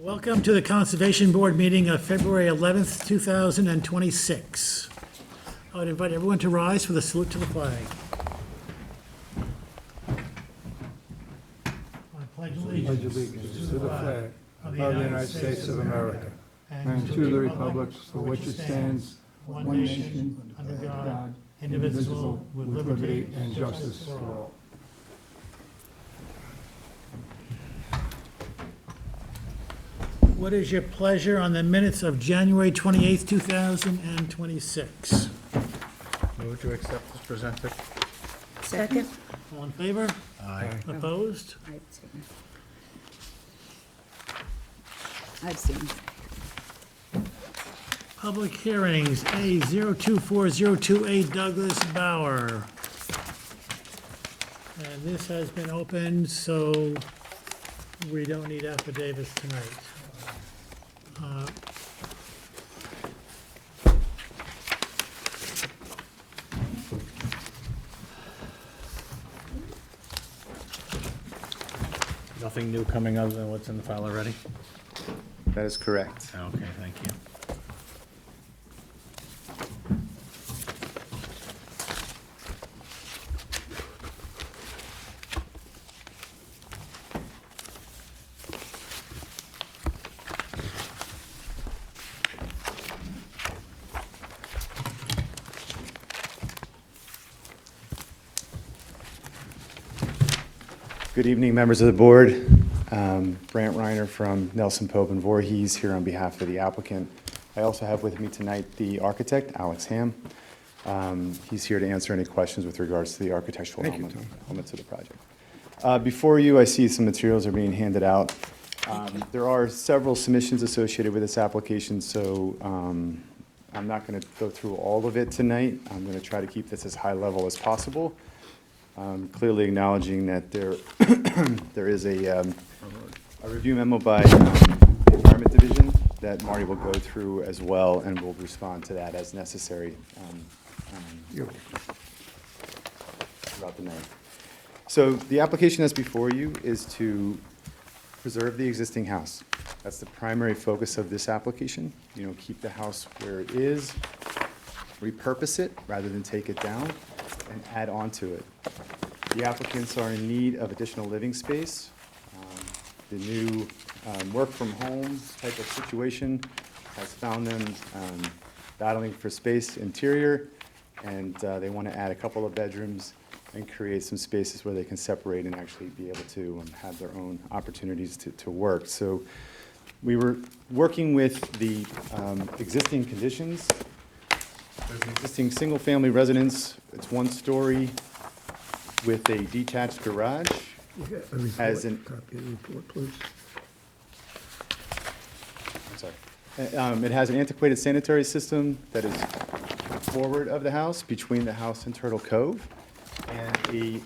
Welcome to the Conservation Board meeting of February 11th, 2026. I would invite everyone to rise for the salute to the flag. I pledge allegiance To the flag of the United States of America and to the republic for which it stands, one nation, under God, indivisible, with liberty and justice for all. What is your pleasure on the minutes of January 28th, 2026? Move to accept as presented. Second. All in favor? Aye. Opposed? I've seen. Public hearings, A 024028 Douglas Bauer. And this has been opened, so we don't need affidavits tonight. Nothing new coming other than what's in the file already? That is correct. Okay, thank you. Good evening, members of the board. Brant Reiner from Nelson Pope and Voorhees here on behalf of the applicant. I also have with me tonight the architect, Alex Ham. He's here to answer any questions with regards to the architectural elements of the project. Before you, I see some materials are being handed out. There are several submissions associated with this application, so I'm not going to go through all of it tonight. I'm going to try to keep this as high level as possible. Clearly acknowledging that there is a review memo by the Environment Division that Marty will go through as well, and will respond to that as necessary throughout the night. So the application that's before you is to preserve the existing house. That's the primary focus of this application. You know, keep the house where it is, repurpose it rather than take it down, and add on to it. The applicants are in need of additional living space. The new work from home type of situation has found them battling for space interior, and they want to add a couple of bedrooms and create some spaces where they can separate and actually be able to have their own opportunities to work. So we were working with the existing conditions. There's an existing single-family residence. It's one story with a detached garage. Has an Copy of the report, please. I'm sorry. It has an antiquated sanitary system that is forward of the house, between the house and Turtle Cove, and a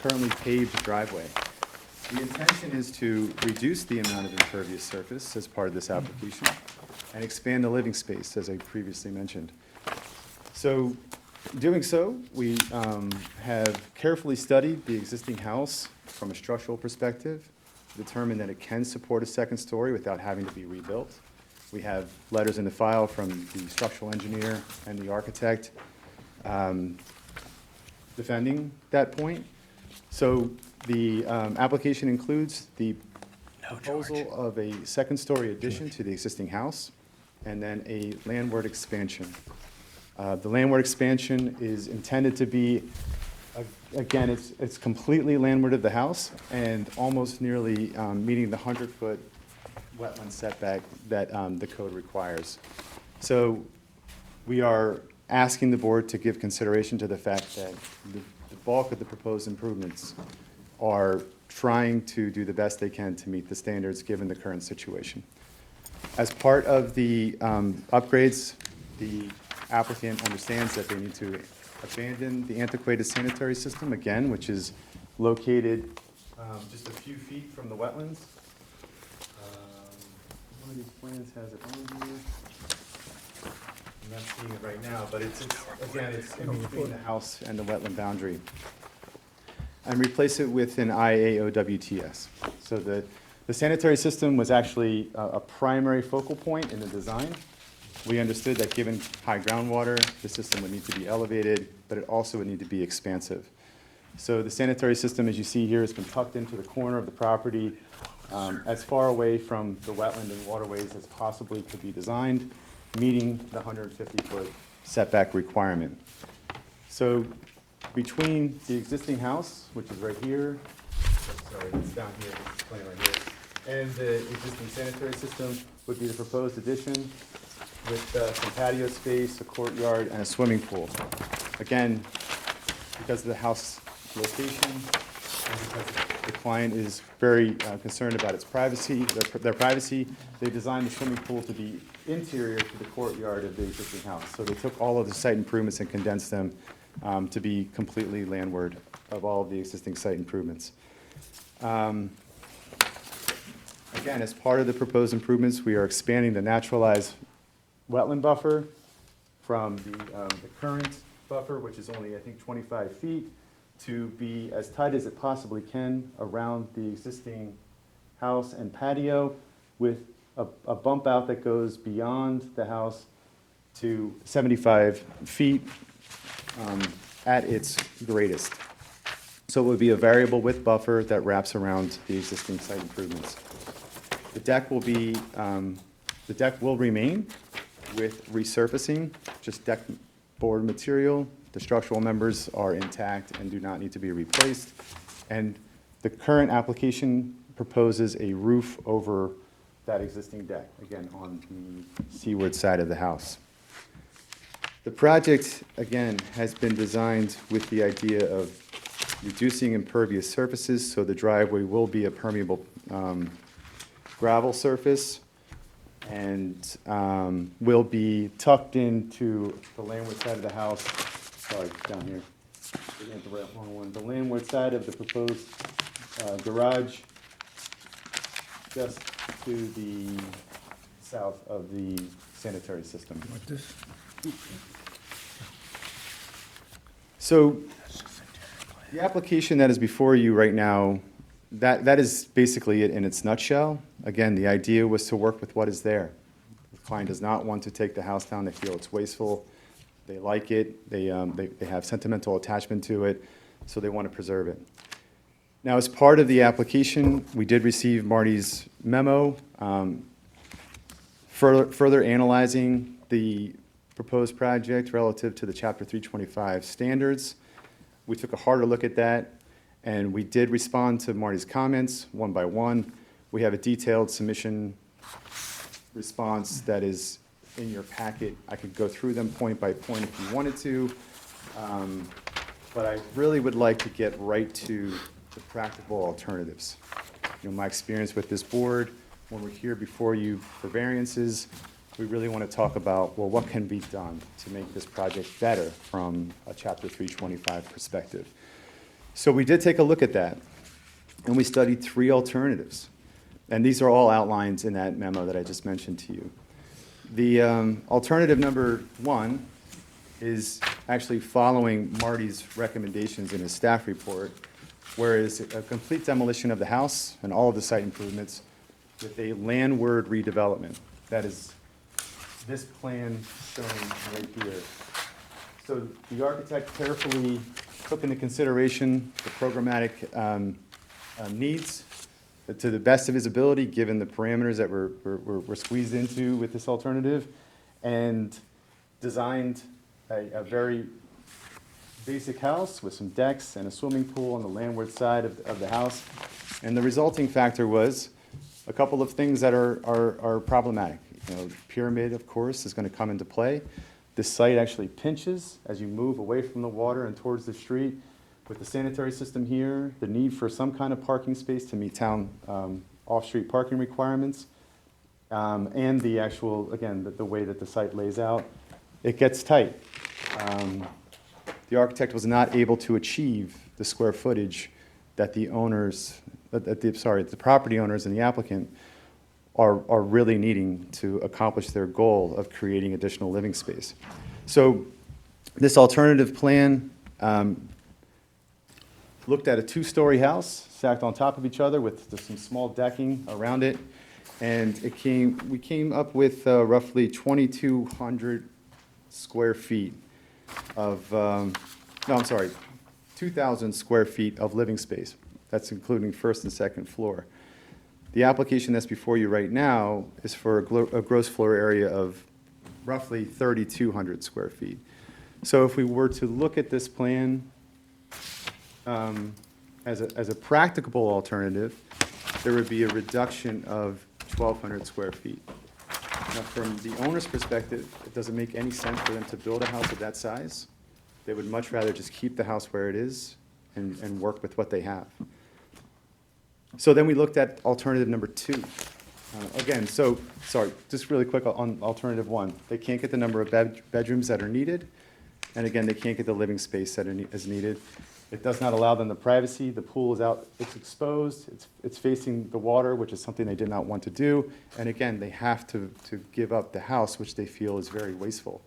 currently paved driveway. The intention is to reduce the amount of impervious surface as part of this application and expand the living space, as I previously mentioned. So, doing so, we have carefully studied the existing house from a structural perspective, determined that it can support a second story without having to be rebuilt. We have letters in the file from the structural engineer and the architect defending that point. So the application includes the proposal of a second-story addition to the existing house, and then a landward expansion. The landward expansion is intended to be, again, it's completely landward of the house and almost nearly meeting the 100-foot wetland setback that the code requires. So we are asking the board to give consideration to the fact that the bulk of the proposed improvements are trying to do the best they can to meet the standards given the current situation. As part of the upgrades, the applicant understands that they need to abandon the antiquated sanitary system, again, which is located just a few feet from the wetlands. One of these plans has it on here. I'm not seeing it right now, but it's in between the house and the wetland boundary. And replace it with an IAOWTS. So the The sanitary system was actually a primary focal point in the design. We understood that given high groundwater, the system would need to be elevated, but it also would need to be expansive. So the sanitary system, as you see here, has been tucked into the corner of the property, as far away from the wetland and waterways as possibly could be designed, meeting the 150-foot setback requirement. So between the existing house, which is right here, sorry, it's down here, this plan right here, and the existing sanitary system would be the proposed addition with some patio space, a courtyard, and a swimming pool. Again, because of the house location, and because the client is very concerned about its privacy, their privacy, they designed the swimming pool to be interior to the courtyard of the existing house. So they took all of the site improvements and condensed them to be completely landward of all of the existing site improvements. Again, as part of the proposed improvements, we are expanding the naturalized wetland buffer from the current buffer, which is only, I think, 25 feet, to be as tight as it possibly can around the existing house and patio, with a bump out that goes beyond the house to 75 feet at its greatest. So it would be a variable width buffer that wraps around the existing site improvements. The deck will be, the deck will remain with resurfacing, just deck board material. The structural members are intact and do not need to be replaced. And the current application proposes a roof over that existing deck, again, on the seaward side of the house. The project, again, has been designed with the idea of reducing impervious surfaces, so the driveway will be a permeable gravel surface, and will be tucked into the landward side of the house. Sorry, down here. Looking at the wrong one. The landward side of the proposed garage, just to the south of the sanitary system. Like this? So the application that is before you right now, that is basically it in its nutshell. Again, the idea was to work with what is there. The client does not want to take the house down. They feel it's wasteful. They like it. They have sentimental attachment to it, so they want to preserve it. Now, as part of the application, we did receive Marty's memo further analyzing the proposed project relative to the Chapter 325 standards. We took a harder look at that, and we did respond to Marty's comments one by one. We have a detailed submission response that is in your packet. I could go through them point by point if you wanted to, but I really would like to get right to the practical alternatives. You know, my experience with this board, when we're here before you for variances, we really want to talk about, well, what can be done to make this project better from a Chapter 325 perspective. So we did take a look at that, and we studied 3 alternatives. And these are all outlined in that memo that I just mentioned to you. The alternative number 1 is actually following Marty's recommendations in his staff report, whereas a complete demolition of the house and all of the site improvements with a landward redevelopment. That is this plan shown right here. So the architect carefully took into consideration the programmatic needs to the best of his ability, given the parameters that we're squeezed into with this alternative, and designed a very basic house with some decks and a swimming pool on the landward side of the house. And the resulting factor was a couple of things that are problematic. You know, pyramid, of course, is going to come into play. This site actually pinches as you move away from the water and towards the street. With the sanitary system here, the need for some kind of parking space to meet town off-street parking requirements, and the actual, again, the way that the site lays out, it gets tight. The architect was not able to achieve the square footage that the owners, the property owners and the applicant are really needing to accomplish their goal of creating additional living space. So this alternative plan looked at a two-story house stacked on top of each other with just some small decking around it. And we came up with roughly 2,200 square feet of, no, I'm sorry, 2,000 square feet of living space. That's including first and second floor. The application that's before you right now is for a gross floor area of roughly 3,200 square feet. So if we were to look at this plan as a practicable alternative, there would be a reduction of 1,200 square feet. Now, from the owner's perspective, it doesn't make any sense for them to build a house of that size. They would much rather just keep the house where it is and work with what they have. So then we looked at alternative number 2. Again, so, sorry, just really quick on alternative 1. They can't get the number of bedrooms that are needed, and again, they can't get the living space that is needed. It does not allow them the privacy. The pool is out, it's exposed, it's facing the water, which is something they did not want to do. And again, they have to give up the house, which they feel is very wasteful.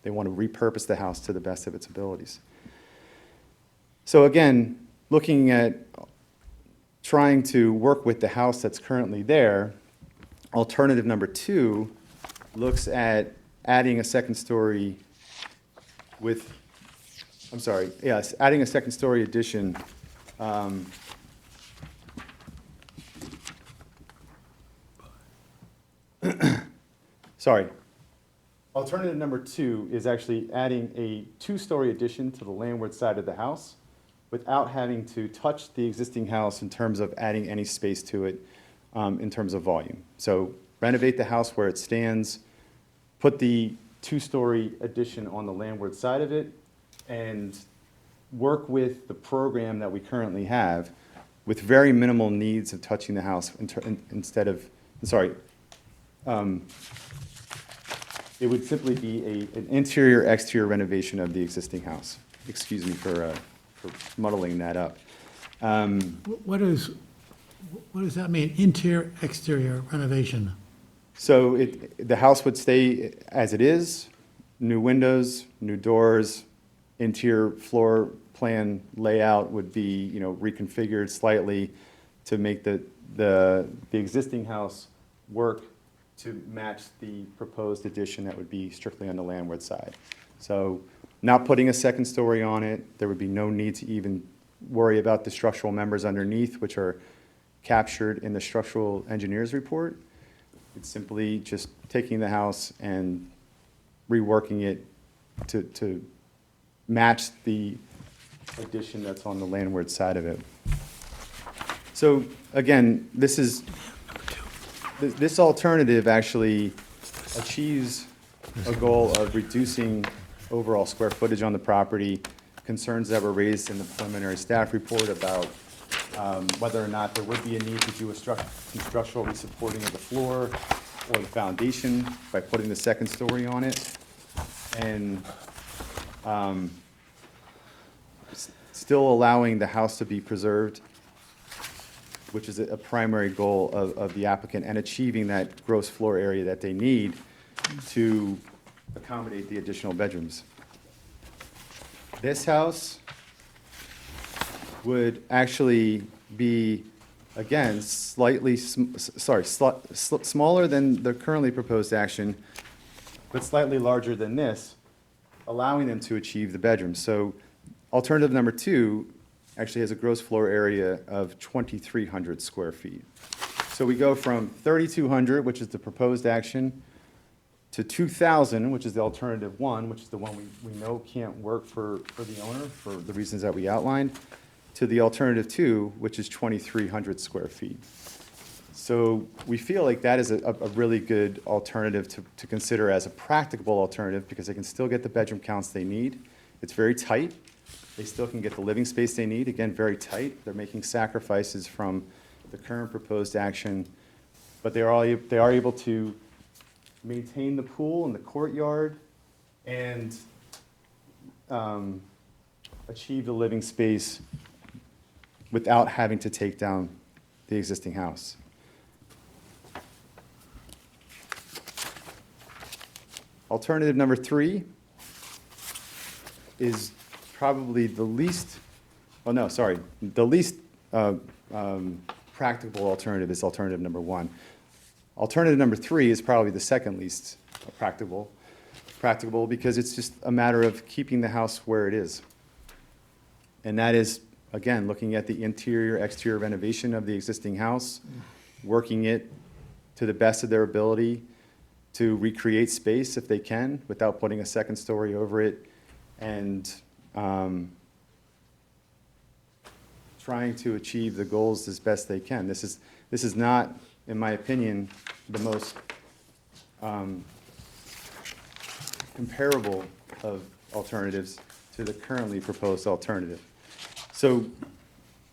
They want to repurpose the house to the best of its abilities. So again, looking at trying to work with the house that's currently there, alternative number 2 looks at adding a second story with, I'm sorry, yes, adding a second story addition. Sorry. Alternative number 2 is actually adding a 2-story addition to the landward side of the house without having to touch the existing house in terms of adding any space to it in terms of volume. So renovate the house where it stands, put the 2-story addition on the landward side of it, and work with the program that we currently have with very minimal needs of touching the house instead of, sorry, it would simply be an interior-exterior renovation of the existing house. Excuse me for muddling that up. What does that mean, interior, exterior renovation? So the house would stay as it is, new windows, new doors, interior floor plan layout would be, reconfigured slightly to make the existing house work to match the proposed addition that would be strictly on the landward side. So not putting a second story on it, there would be no need to even worry about the structural members underneath, which are captured in the structural engineer's report. It's simply just taking the house and reworking it to match the addition that's on the landward side of it. So again, this alternative actually achieves a goal of reducing overall square footage on the property, concerns that were raised in the preliminary staff report about whether or not there would be a need to do some structural resupporting of the floor or the foundation by putting the second story on it. And still allowing the house to be preserved, which is a primary goal of the applicant, and achieving that gross floor area that they need to accommodate the additional bedrooms. This house would actually be, again, smaller than the currently proposed action, but slightly larger than this, allowing them to achieve the bedrooms. So alternative number 2 actually has a gross floor area of 2,300 square feet. So we go from 3,200, which is the proposed action, to 2,000, which is the alternative 1, which is the one we know can't work for the owner for the reasons that we outlined, to the alternative 2, which is 2,300 square feet. So we feel like that is a really good alternative to consider as a practicable alternative, because they can still get the bedroom counts they need. It's very tight. They still can get the living space they need. Again, very tight. They're making sacrifices from the current proposed action, but they are able to maintain the pool and the courtyard and achieve the living space without having to take down the existing house. Alternative number 3 is probably the least oh, no, sorry. The least practicable alternative is alternative number 1. Alternative number 3 is probably the second least practicable because it's just a matter of keeping the house where it is. And that is, again, looking at the interior, exterior renovation of the existing house, working it to the best of their ability to recreate space if they can without putting a second story over it, and trying to achieve the goals as best they can. This is not, in my opinion, the most comparable of alternatives to the currently proposed alternative. So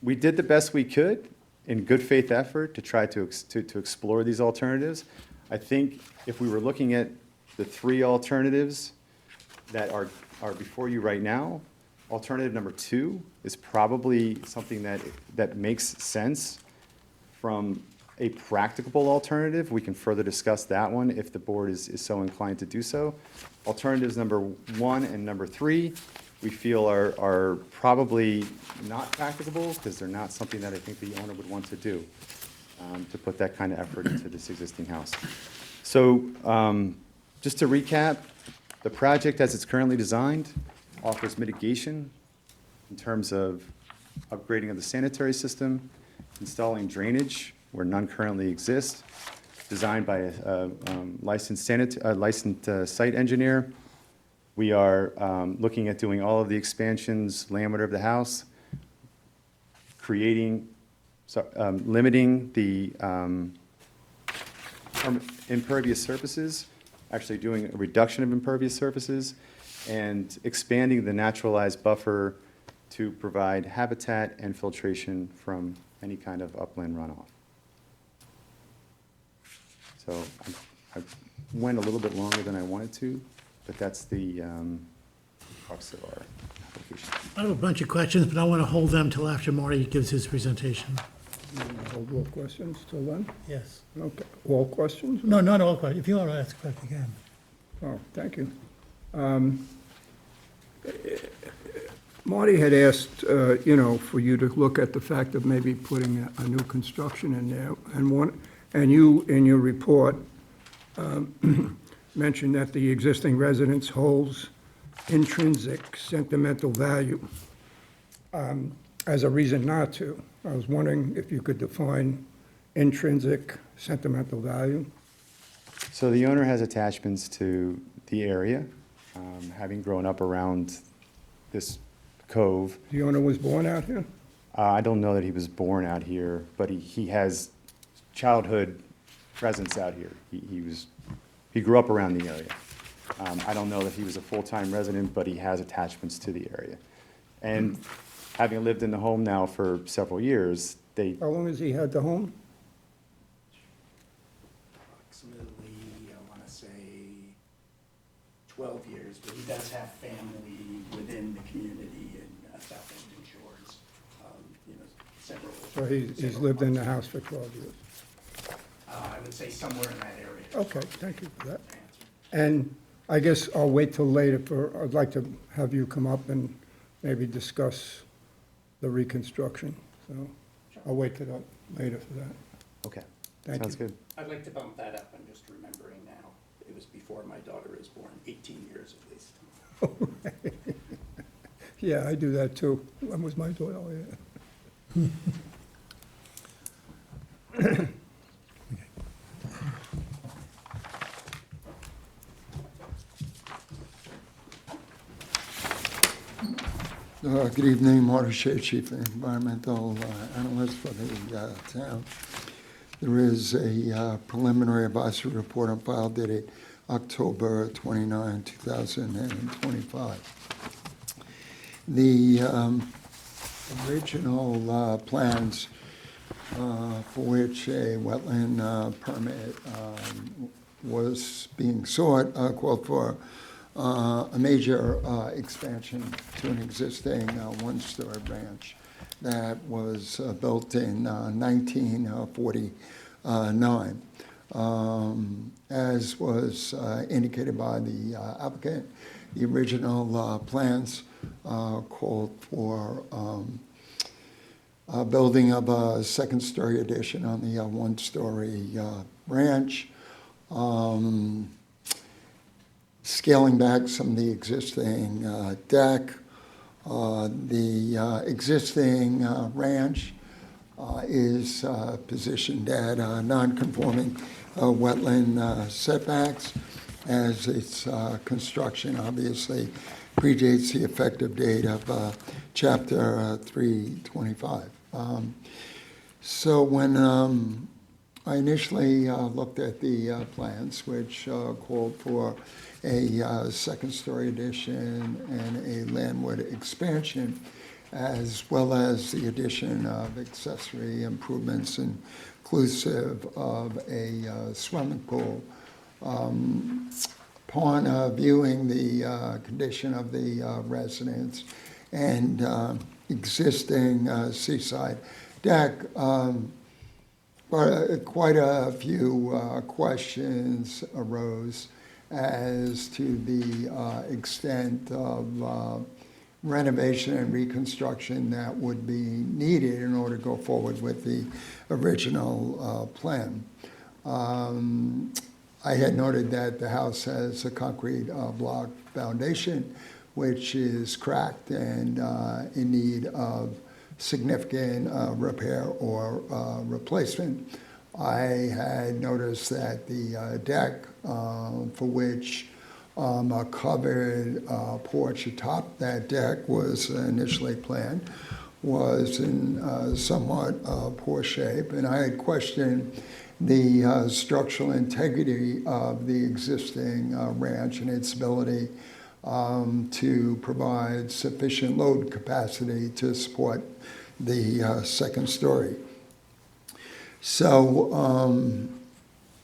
we did the best we could in good faith effort to try to explore these alternatives. I think if we were looking at the 3 alternatives that are before you right now, alternative number 2 is probably something that makes sense from a practicable alternative. We can further discuss that one if the board is so inclined to do so. Alternatives number 1 and number 3, we feel are probably not practicable because they're not something that I think the owner would want to do, to put that kind of effort into this existing house. So just to recap, the project as it's currently designed offers mitigation in terms of upgrading of the sanitary system, installing drainage where none currently exists, designed by a licensed site engineer. We are looking at doing all of the expansions, diameter of the house, limiting the impervious surfaces, actually doing a reduction of impervious surfaces, and expanding the naturalized buffer to provide habitat and filtration from any kind of upland runoff. So I went a little bit longer than I wanted to, but that's the crux of our application. I have a bunch of questions, but I want to hold them till after Marty gives his presentation. Hold all questions till then? Yes. Okay, all questions? No, not all questions. If you want to ask a question, you can. Oh, thank you. Marty had asked, for you to look at the fact of maybe putting a new construction in there, and you, in your report, mentioned that the existing residence holds intrinsic sentimental value as a reason not to. I was wondering if you could define intrinsic sentimental value? So the owner has attachments to the area, having grown up around this cove. The owner was born out here? I don't know that he was born out here, but he has childhood presence out here. He grew up around the area. I don't know that he was a full-time resident, but he has attachments to the area. And having lived in the home now for several years, How long has he had the home? Approximately, I want to say 12 years, but he does have family within the community in Southampton Shores, several. So he's several lived in the months. house for 12 years? I would say somewhere in that area. Okay, thank you for that. And I guess I'll wait till later I'd like to have you come up and maybe discuss the reconstruction. So I'll wait till later for that. okay, Thank sounds you. good. I'd like to bump that up, I'm just remembering now. It was before my daughter was born, 18 years at least. Yeah, I do that too. When was my daughter? Oh, yeah. Good evening, Marty Shea, Chief Environmental Analyst for the town. There is a preliminary advisory report on file dated October 29, 2025. The original plans for which a wetland permit was being sought called for a major expansion to an existing one-story ranch that was built in 1949. As was indicated by the applicant, the original plans called for building of a second-story addition on the one-story ranch, scaling back some of the existing deck. The existing ranch is positioned at non-conforming wetland setbacks, as its construction obviously predates the effective date of Chapter 325. So when I initially looked at the plans, which called for a second-story addition and a landward expansion, as well as the addition of accessory improvements inclusive of a swimming pool. Upon viewing the condition of the residence and existing seaside deck, quite a few questions arose as to the extent of renovation and reconstruction that would be needed in order to go forward with the original plan. I had noted that the house has a concrete block foundation, which is cracked and in need of significant repair or replacement. I had noticed that the deck, for which a covered porch atop that deck was initially planned, was in somewhat poor shape, and I had questioned the structural integrity of the existing ranch and its ability to provide sufficient load capacity to support the second story. So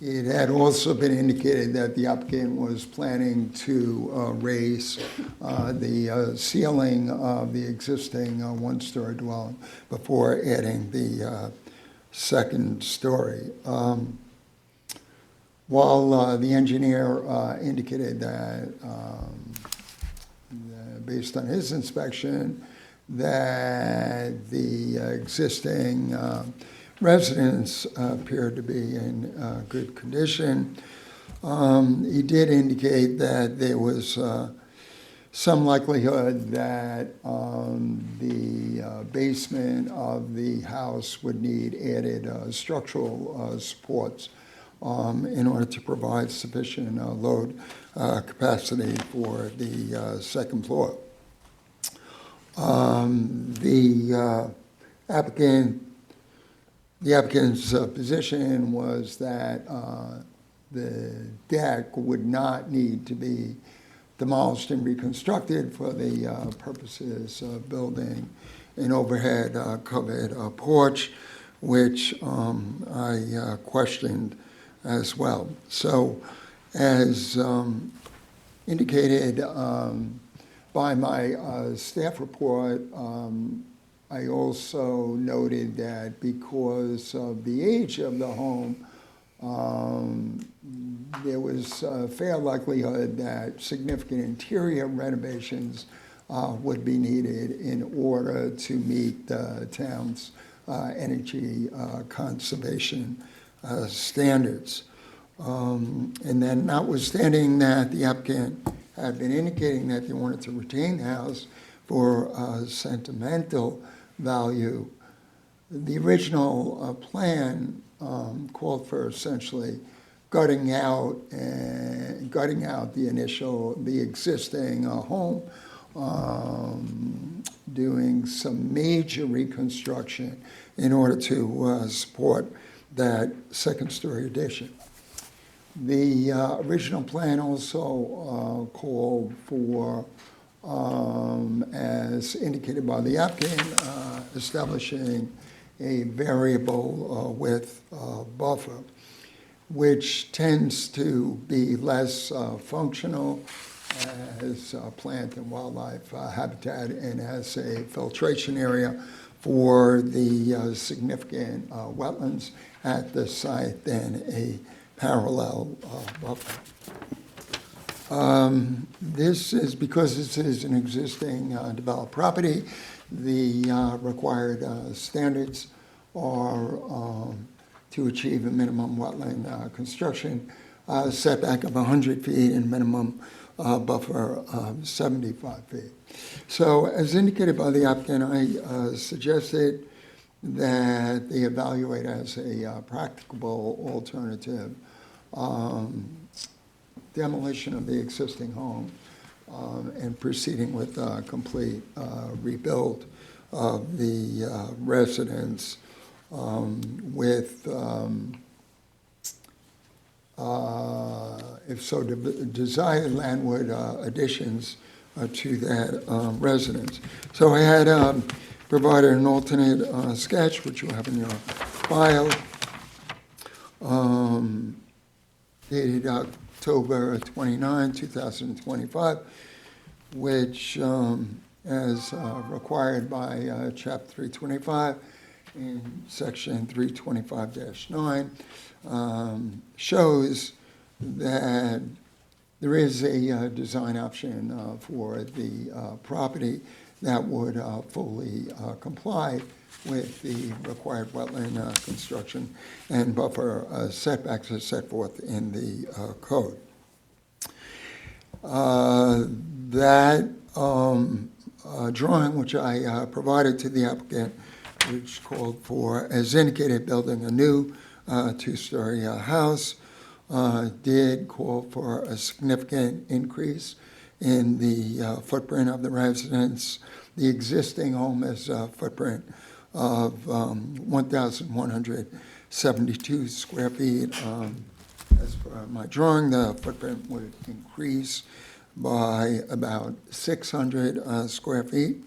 it had also been indicated that the applicant was planning to raise the ceiling of the existing one-story dwelling before adding the second story. While the engineer indicated that, based on his inspection, that the existing residence appeared to be in good condition, he did indicate that there was some likelihood that the basement of the house would need added structural supports in order to provide sufficient load capacity for the second floor. The applicant's position was that the deck would not need to be demolished and reconstructed for the purposes of building an overhead covered porch, which I questioned as well. So, as indicated by my staff report, I also noted that because of the age of the home, there was a fair likelihood that significant interior renovations would be needed in order to meet the town's energy conservation standards. And then, notwithstanding that the applicant had been indicating that they wanted to retain the house for sentimental value, the original plan called for essentially gutting out the existing home, doing some major reconstruction in order to support that second-story addition. The original plan also called for, as indicated by the applicant, establishing a variable width buffer, which tends to be less functional as plant and wildlife habitat and as a filtration area for the significant wetlands at the site than a parallel buffer. This is because this is an existing developed property. The required standards are to achieve a minimum wetland construction setback of 100 feet and minimum buffer of 75 feet. So as indicated by the applicant, I suggested that they evaluate as a practicable alternative demolition of the existing home and proceeding with complete rebuild of the residence with, if so desired, landward additions to that residence. So I had provided an alternate sketch, which you have in your file, dated October 29, 2025, which, as required by Chapter 325 in Section 325-9, shows that there is a design option for the property that would fully comply with the required wetland construction and buffer setbacks as set forth in the code. That drawing, which I provided to the applicant, which called for, as indicated, building a new two-story house, did call for a significant increase in the footprint of the residence. The existing home has a footprint of 1,172 square feet. As per my drawing, the footprint would increase by about 600 square feet,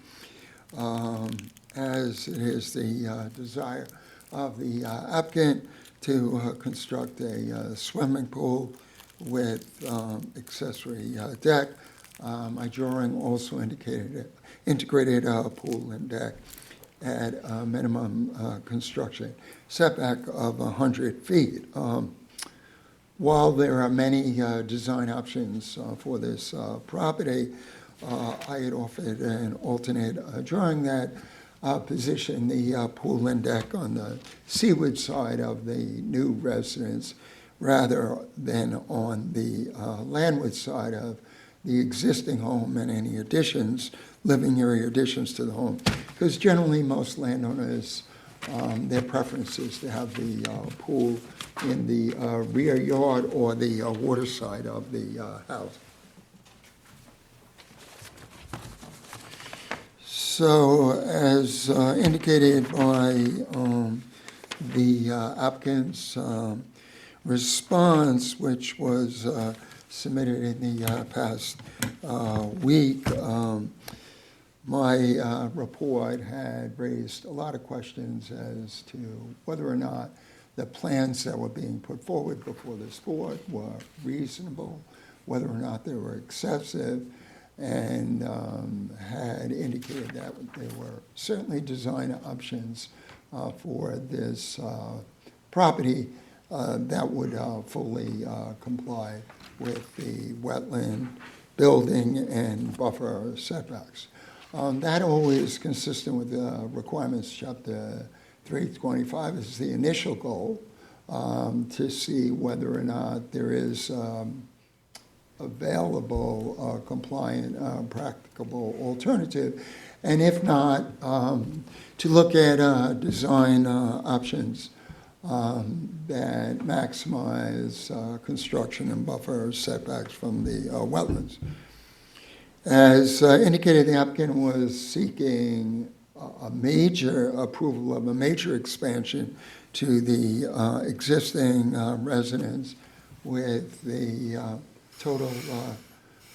as it is the desire of the applicant to construct a swimming pool with accessory deck. My drawing also integrated a pool and deck at a minimum construction setback of 100 feet. While there are many design options for this property, I had offered an alternate drawing that positioned the pool and deck on the seaward side of the new residence rather than on the landward side of the existing home and any additions, living area additions to the home. Because generally, most landowners, their preference is to have the pool in the rear yard or the water side of the house. So as indicated by the applicant's response, which was submitted in the past week, my report had raised a lot of questions as to whether or not the plans that were being put forward before this board were reasonable, whether or not they were excessive, and had indicated that there were certainly design options for this property that would fully comply with the wetland building and buffer setbacks. That always consistent with the requirements, Chapter 325 is the initial goal, to see whether or not there is available, compliant, practicable alternative, and if not, to look at design options that maximize construction and buffer setbacks from the wetlands. As indicated, the applicant was seeking a major approval of a major expansion to the existing residence with the total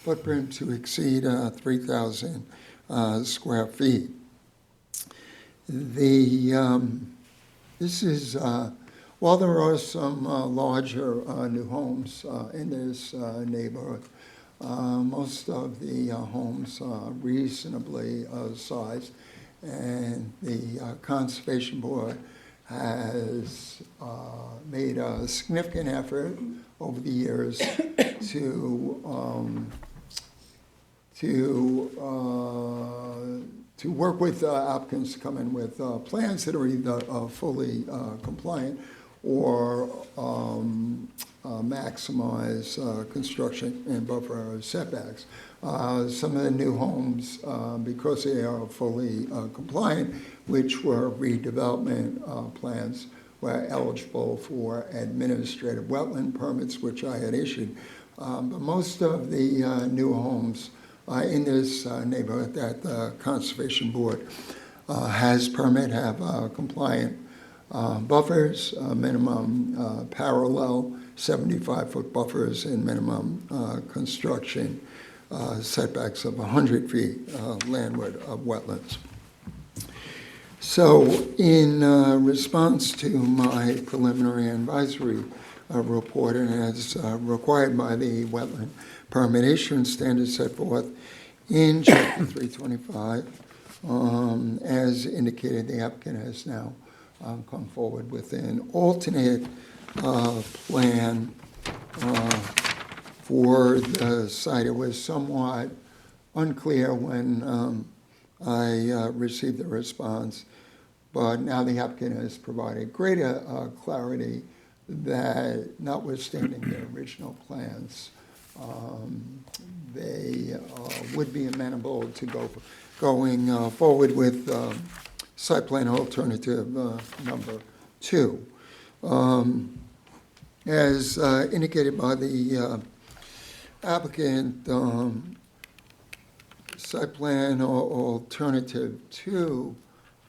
footprint to exceed 3,000 square feet. This is, while there are some larger new homes in this neighborhood, most of the homes are reasonably sized, and the Conservation Board has made a significant effort over the years to work with applicants to come in with plans that are either fully compliant or maximize construction and buffer setbacks. Some of the new homes, because they are fully compliant, which were redevelopment plans, were eligible for administrative wetland permits, which I had issued. But most of the new homes in this neighborhood that the Conservation Board has permit have compliant buffers, minimum parallel 75-foot buffers, and minimum construction setbacks of 100 feet landward of wetlands. So in response to my preliminary advisory report, and as required by the wetland permit issuance standards set forth in Chapter 325, as indicated, the applicant has now come forward with an alternate plan for the site. It was somewhat unclear when I received the response, but now the applicant has provided greater clarity that notwithstanding their original plans, they would be amenable to going forward with site plan alternative number 2. As indicated by the applicant, site plan alternative 2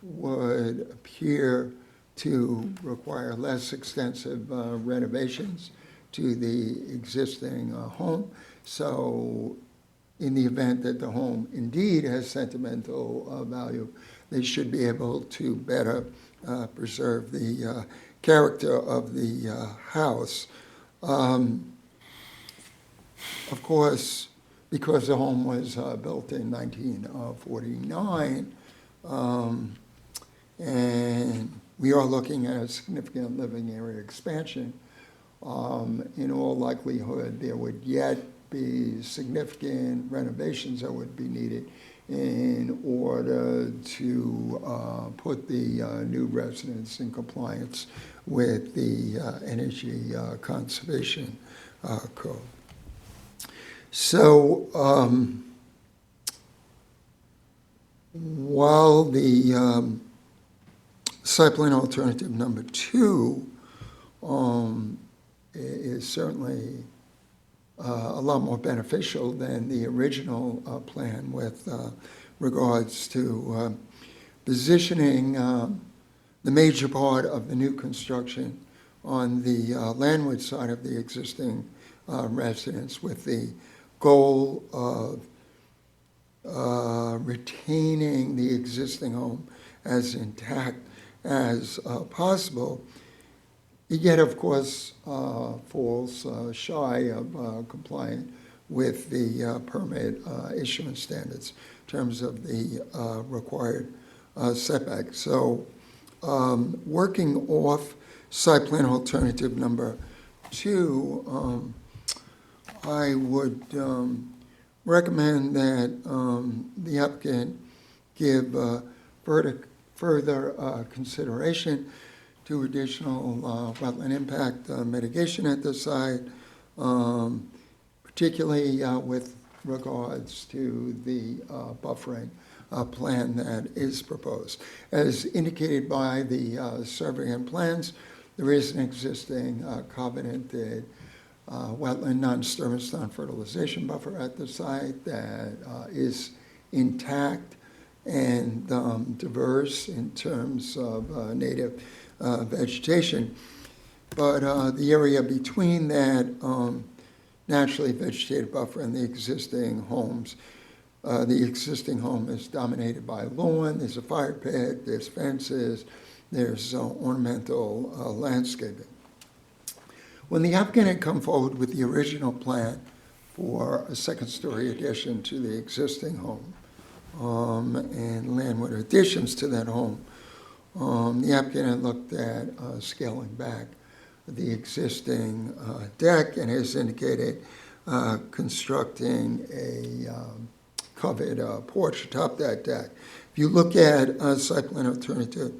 would appear to require less extensive renovations to the existing home. So in the event that the home indeed has sentimental value, they should be able to better preserve the character of the house. Of course, because the home was built in 1949, and we are looking at a significant living area expansion, in all likelihood, there would yet be significant renovations that would be needed in order to put the new residents in compliance with the energy conservation code. So while the site plan alternative number 2 is certainly a lot more beneficial than the original plan with regards to positioning the major part of the new construction on the landward side of the existing residence, with the goal of retaining the existing home as intact as possible. Yet, of course, falls shy of complying with the permit issuance standards in terms of the required setback. So working off site plan alternative number 2, I would recommend that the applicant give further consideration to additional wetland impact mitigation at the site, particularly with regards to the buffering plan that is proposed. As indicated by the survey and plans, there is an existing covenanted wetland non-disturbance, non-fertilization buffer at the site that is intact and diverse in terms of native vegetation. But the area between that naturally vegetated buffer and the existing homes, the existing home is dominated by lawn, there's a fire pit, there's fences, there's ornamental landscaping. When the applicant had come forward with the original plan for a second-story addition to the existing home and landward additions to that home, the applicant had looked at scaling back the existing deck and has indicated constructing a covered porch atop that deck. If you look at site plan alternative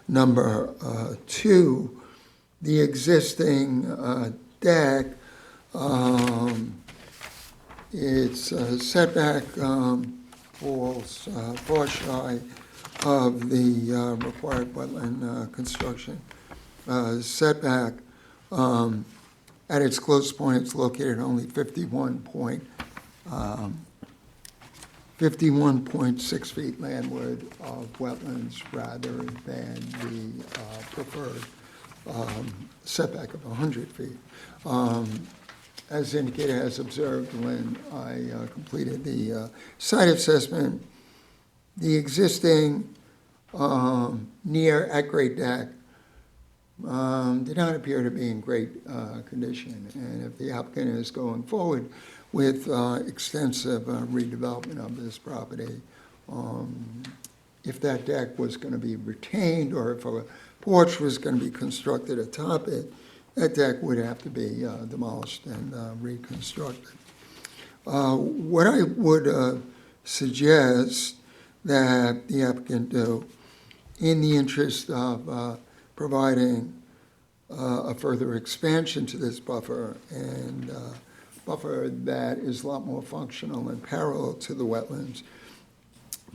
number 2, the existing deck, its setback falls far shy of the required wetland construction setback. At its closest point, it's located only 51.6 feet landward of wetlands rather than the preferred setback of 100 feet. As indicated, as observed when I completed the site assessment, the existing near at-grade deck did not appear to be in great condition. And if the applicant is going forward with extensive redevelopment of this property, if that deck was going to be retained or if a porch was going to be constructed atop it, that deck would have to be demolished and reconstructed. What I would suggest that the applicant do, in the interest of providing a further expansion to this buffer and buffer that is a lot more functional and parallel to the wetlands,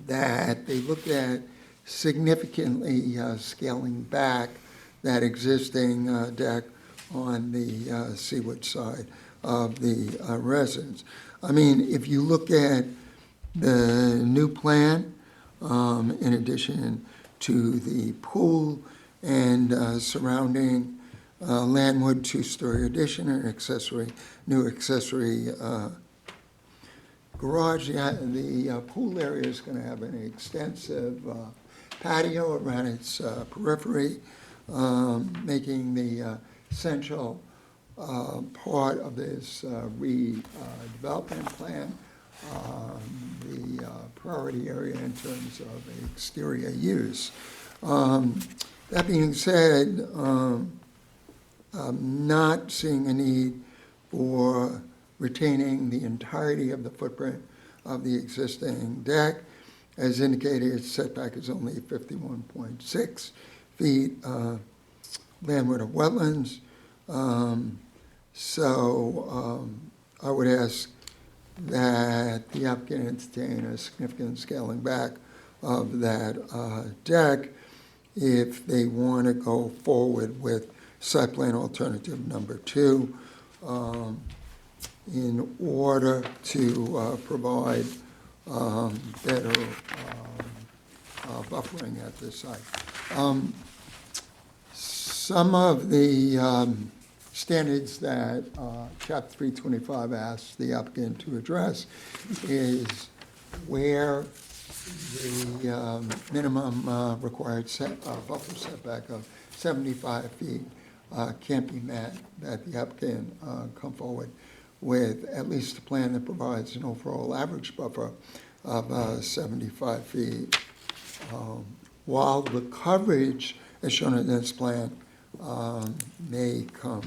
that they look at significantly scaling back that existing deck on the seaward side of the residence. I mean, if you look at the new plan, in addition to the pool and surrounding landward two-story addition and new accessory garage, the pool area is going to have an extensive patio around its periphery, making the essential part of this redevelopment plan the priority area in terms of exterior use. That being said, I'm not seeing a need for retaining the entirety of the footprint of the existing deck. As indicated, its setback is only 51.6 feet landward of wetlands. So I would ask that the applicant entertain a significant scaling back of that deck if they want to go forward with site plan alternative number 2 in order to provide better buffering at this site. Some of the standards that Chapter 325 asks the applicant to address is where the minimum required buffer setback of 75 feet can't be met, that the applicant come forward with at least a plan that provides an overall average buffer of 75 feet. While the coverage, as shown in this plan, may come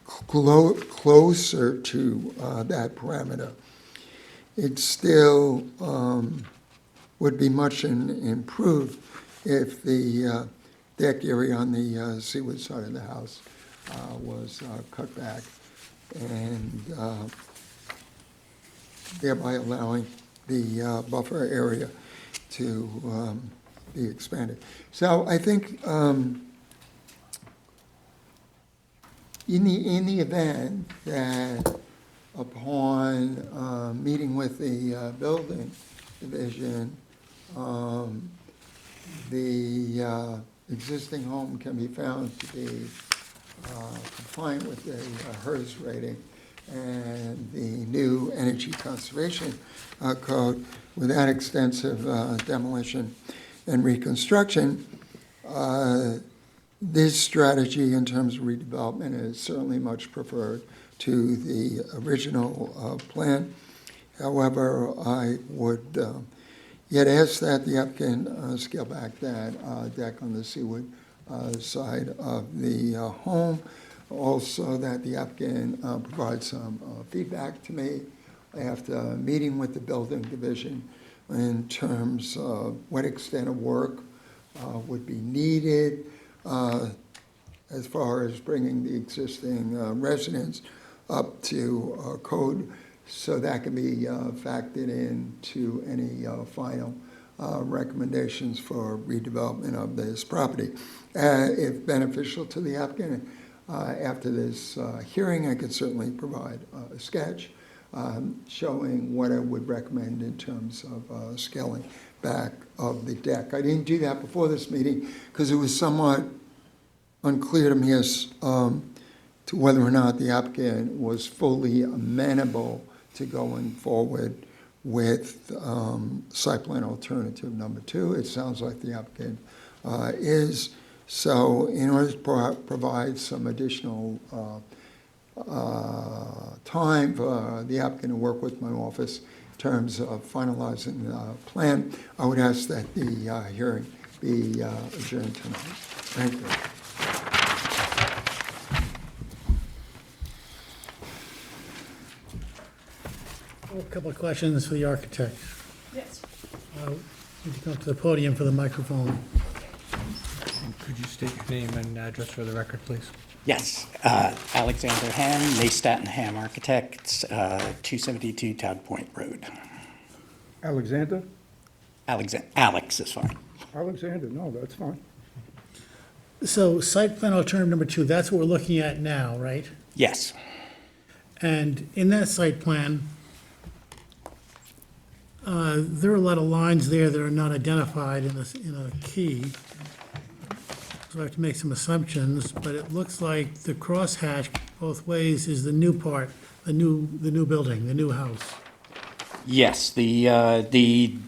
closer to that parameter, it still would be much improved if the deck area on the seaward side of the house was cut back and thereby allowing the buffer area to be expanded. So I think in the event that upon meeting with the building division, the existing home can be found to be compliant with the HERS rating and the new energy conservation code without extensive demolition and reconstruction, this strategy in terms of redevelopment is certainly much preferred to the original plan. However, I would yet ask that the applicant scale back that deck on the seaward side of the home Also, that the applicant provide some feedback to me after meeting with the building division in terms of what extent of work would be needed as far as bringing the existing residents up to code, so that can be factored into any final recommendations for redevelopment of this property. If beneficial to the applicant, after this hearing, I could certainly provide a sketch showing what I would recommend in terms of scaling back of the deck. I didn't do that before this meeting because it was somewhat unclear to me as to whether or not the applicant was fully amenable to going forward with site plan alternative number 2. It sounds like the applicant is. So in order to provide some additional time for the applicant to work with my office in terms of finalizing the plan, I would ask that the hearing be adjourned tonight. Thank you. A couple of questions for the architect. Yes. Need to come up to the podium for the microphone. Could you state your name and address for the record, please? Yes, Alexander Ham, Maystat and Ham Architects, 272 Todd Point Road. Alexander? Alex is fine. Alexander, no, that's fine. So site plan alternative number 2, that's what we're looking at now, right? Yes, And in that site plan, there are a lot of lines there that are not identified in a key. So I have to make some assumptions, but it looks like the crosshatch both ways is the new part, the new building, the new house. yes, the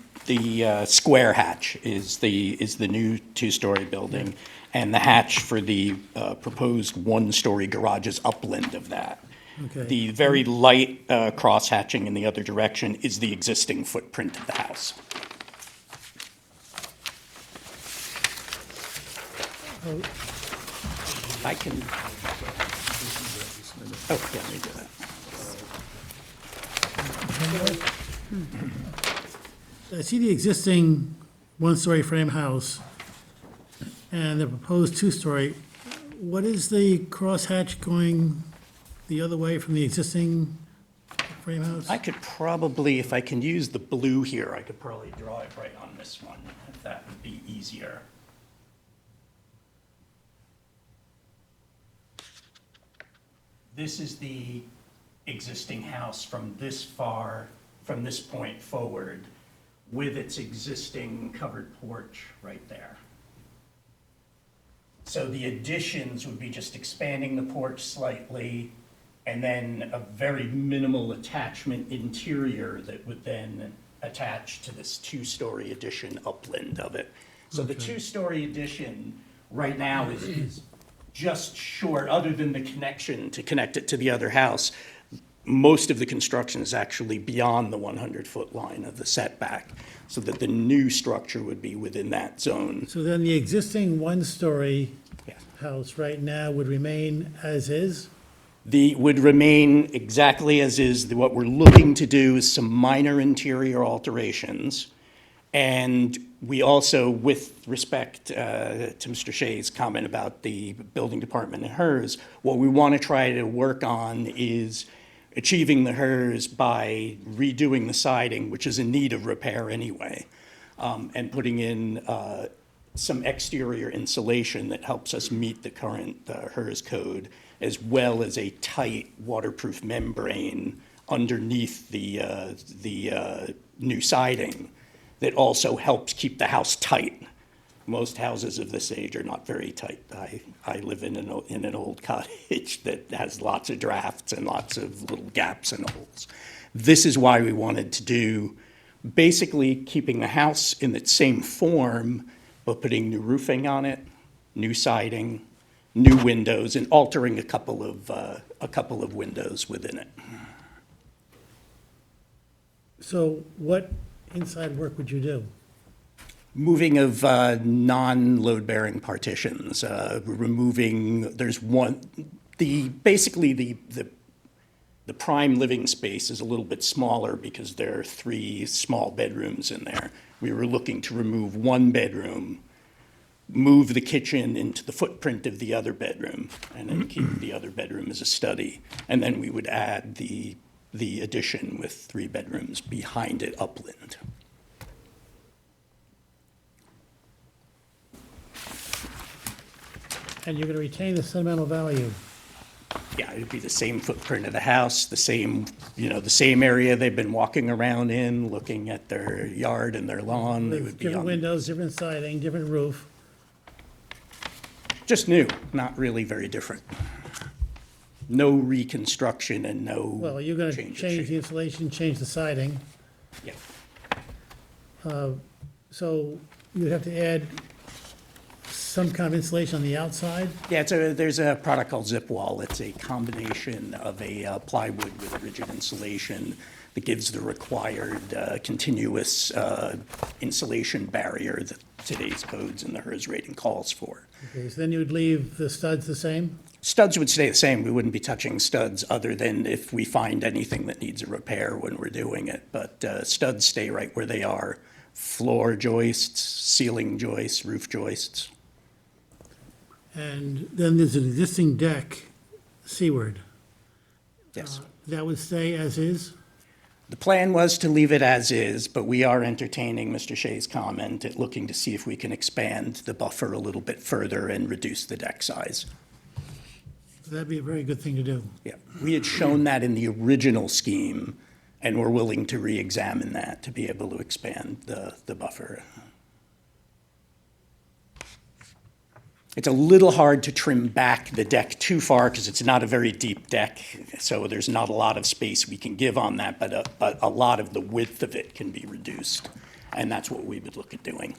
square hatch is the new two-story building, and the hatch for the proposed one-story garage is upland of that. Okay. The very light cross-hatching in the other direction is the existing footprint of the house. I can, oh, yeah, let me do that. I see the existing one-story frame house and the proposed two-story. What is the crosshatch going the other way from the existing frame house? I could probably, if I can use the blue here, I could probably draw it right on this one, if that would be easier. This is the existing house from this point forward, with its existing covered porch right there. So the additions would be just expanding the porch slightly, and then a very minimal attachment interior that would then attach to this two-story addition upland of it. So the two-story addition right now is just short, other than the connection to connect it to the other house. Most of the construction is actually beyond the 100-foot line of the setback, so that the new structure would be within that zone. So then the existing one-story Yes. house right now would remain as is? Would remain exactly as is. What we're looking to do is some minor interior alterations. And we also, with respect to Mr. Shea's comment about the building department and HERS, what we want to try to work on is achieving the HERS by redoing the siding, which is in need of repair anyway, and putting in some exterior insulation that helps us meet the current HERS code, as well as a tight waterproof membrane underneath the new siding that also helps keep the house tight. Most houses of this age are not very tight. I live in an old cottage that has lots of drafts and lots of little gaps and holes. This is why we wanted to do, basically keeping the house in its same form, but putting new roofing on it, new siding, new windows, and altering a couple of windows within it. So what inside work would you do? Moving of non-load-bearing partitions, removing, there's one, Basically, the prime living space is a little bit smaller because there are 3 small bedrooms in there. We were looking to remove 1 bedroom, move the kitchen into the footprint of the other bedroom, and then keep the other bedroom as a study. And then we would add the addition with 3 bedrooms behind it upland. And you're gonna retain the sentimental value. Yeah, it'd be the same footprint of the house, the same, the same area they've been walking around in, looking at their yard and their lawn. They With would be different on, windows, different siding, different roof. just new, not really very different. No reconstruction and no Well, you're gonna change of change the shape. insulation, change the siding, Yeah. so you'd have to add some kind of insulation on the outside. Yeah, there's a product called Zip Wall. It's a combination of a plywood with rigid insulation that gives the required continuous insulation barrier that today's codes and the HERS rating calls for. Okay, so then you would leave the studs the same? Studs would stay the same. We wouldn't be touching studs other than if we find anything that needs a repair when we're doing it. But studs stay right where they are. Floor joists, ceiling joists, roof joists. And then there's an existing deck seaward. Yes. That would stay as is? The plan was to leave it as is, but we are entertaining Mr. Shea's comment at looking to see if we can expand the buffer a little bit further and reduce the deck size. That'd be a very good thing to do. Yeah, we had shown that in the original scheme, and we're willing to re-examine that to be able to expand the buffer. It's a little hard to trim back the deck too far because it's not a very deep deck, so there's not a lot of space we can give on that, but a lot of the width of it can be reduced, and that's what we would look at doing.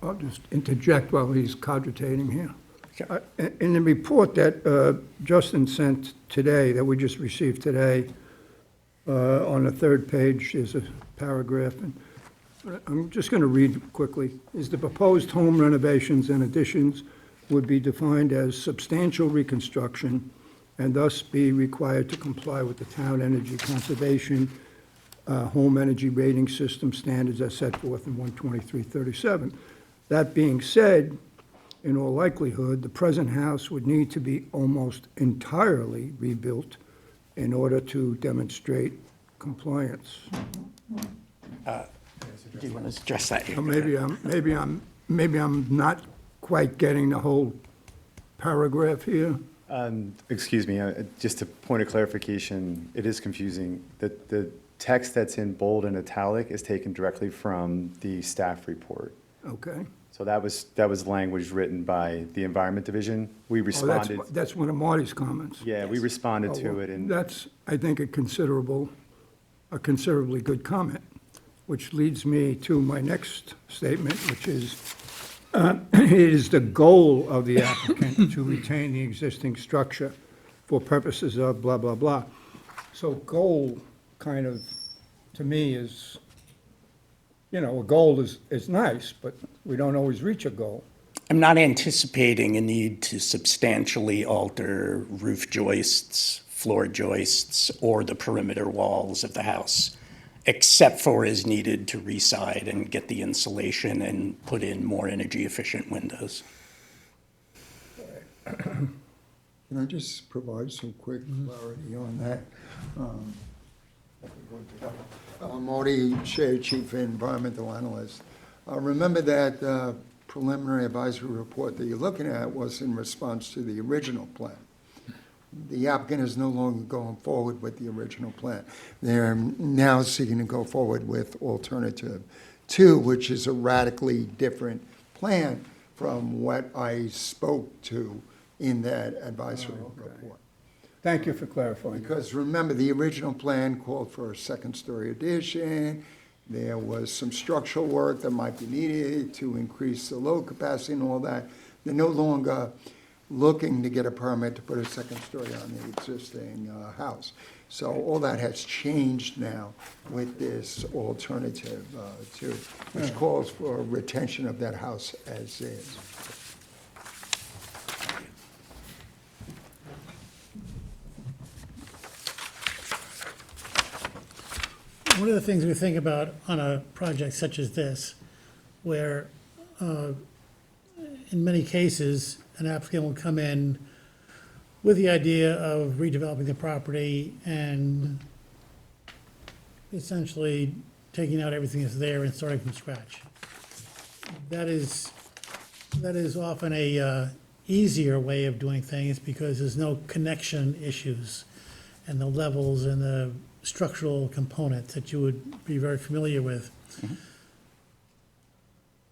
I'll just interject while he's cogitating here. Sure. In the report that Justin sent today, that we just received today, on the 3rd page is a paragraph, and I'm just going to read quickly. Is the proposed home renovations and additions would be defined as substantial reconstruction and thus be required to comply with the town energy conservation home energy rating system standards as set forth in 12337. That being said, in all likelihood, the present house would need to be almost entirely rebuilt in order to demonstrate compliance. Do you want to address that? Now, maybe I'm not quite getting the whole paragraph here. Excuse me, just a point of clarification, it is confusing. The text that's in bold and italic is taken directly from the staff report. Okay. So that was language written by the Environment Division. We Oh, responded, that's one of Marty's comments. yeah, we responded Oh, to well, it and. That's, I think, a considerably good comment, which leads me to my next statement, which is, it is the goal of the applicant to retain the existing structure for purposes of blah, blah, blah. So goal kind of, to me, is, a goal is nice, but we don't always reach a goal. I'm not anticipating a need to substantially alter roof joists, floor joists, or the perimeter walls of the house, except for as needed to reside and get the insulation and put in more energy-efficient windows. Can I just provide some quick clarity on that? Marty Shea, Chief Environmental Analyst. Remember that preliminary advisory report that you're looking at was in response to the original plan. The applicant is no longer going forward with the original plan. They're now seeking to go forward with alternative 2, which is a radically different plan from what I spoke to in that advisory report. Thank you for clarifying. Because remember, the original plan called for a second-story addition. There was some structural work that might be needed to increase the load capacity and all that. They're no longer looking to get a permit to put a second story on the existing house. So all that has changed now with this alternative too, which calls for retention of that house as is. One of the things we think about on a project such as this, where in many cases, an applicant will come in with the idea of redeveloping the property and essentially taking out everything that's there and starting from scratch. That is often a easier way of doing things because there's no connection issues and the levels and the structural components that you would be very familiar with,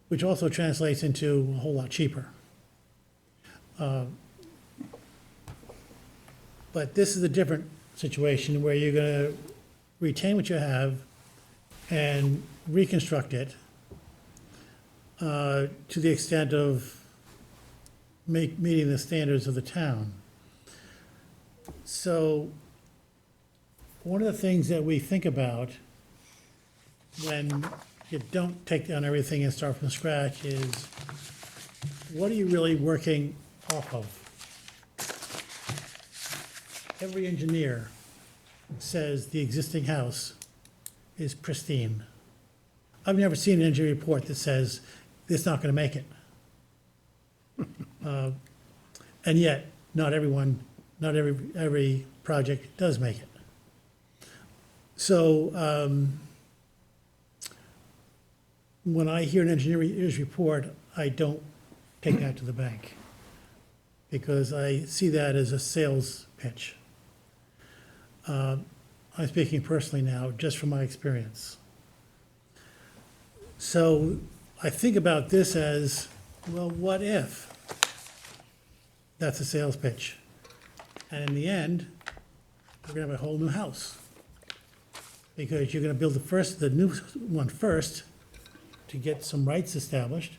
which also translates into a whole lot cheaper. But this is a different situation where you're gonna retain what you have and reconstruct it to the extent of meeting the standards of the town. So one of the things that we think about when you don't take down everything and start from scratch is, what are you really working off of? Every engineer says the existing house is pristine. I've never seen an engineer report that says it's not gonna make it. And yet, not every project does make it. So, when I hear an engineer's report, I don't take that to the bank, because I see that as a sales pitch. I'm speaking personally now, just from my experience. So I think about this as, well, what if that's a sales pitch? And in the end, we're gonna have a whole new house. Because you're gonna build the new one first to get some rights established,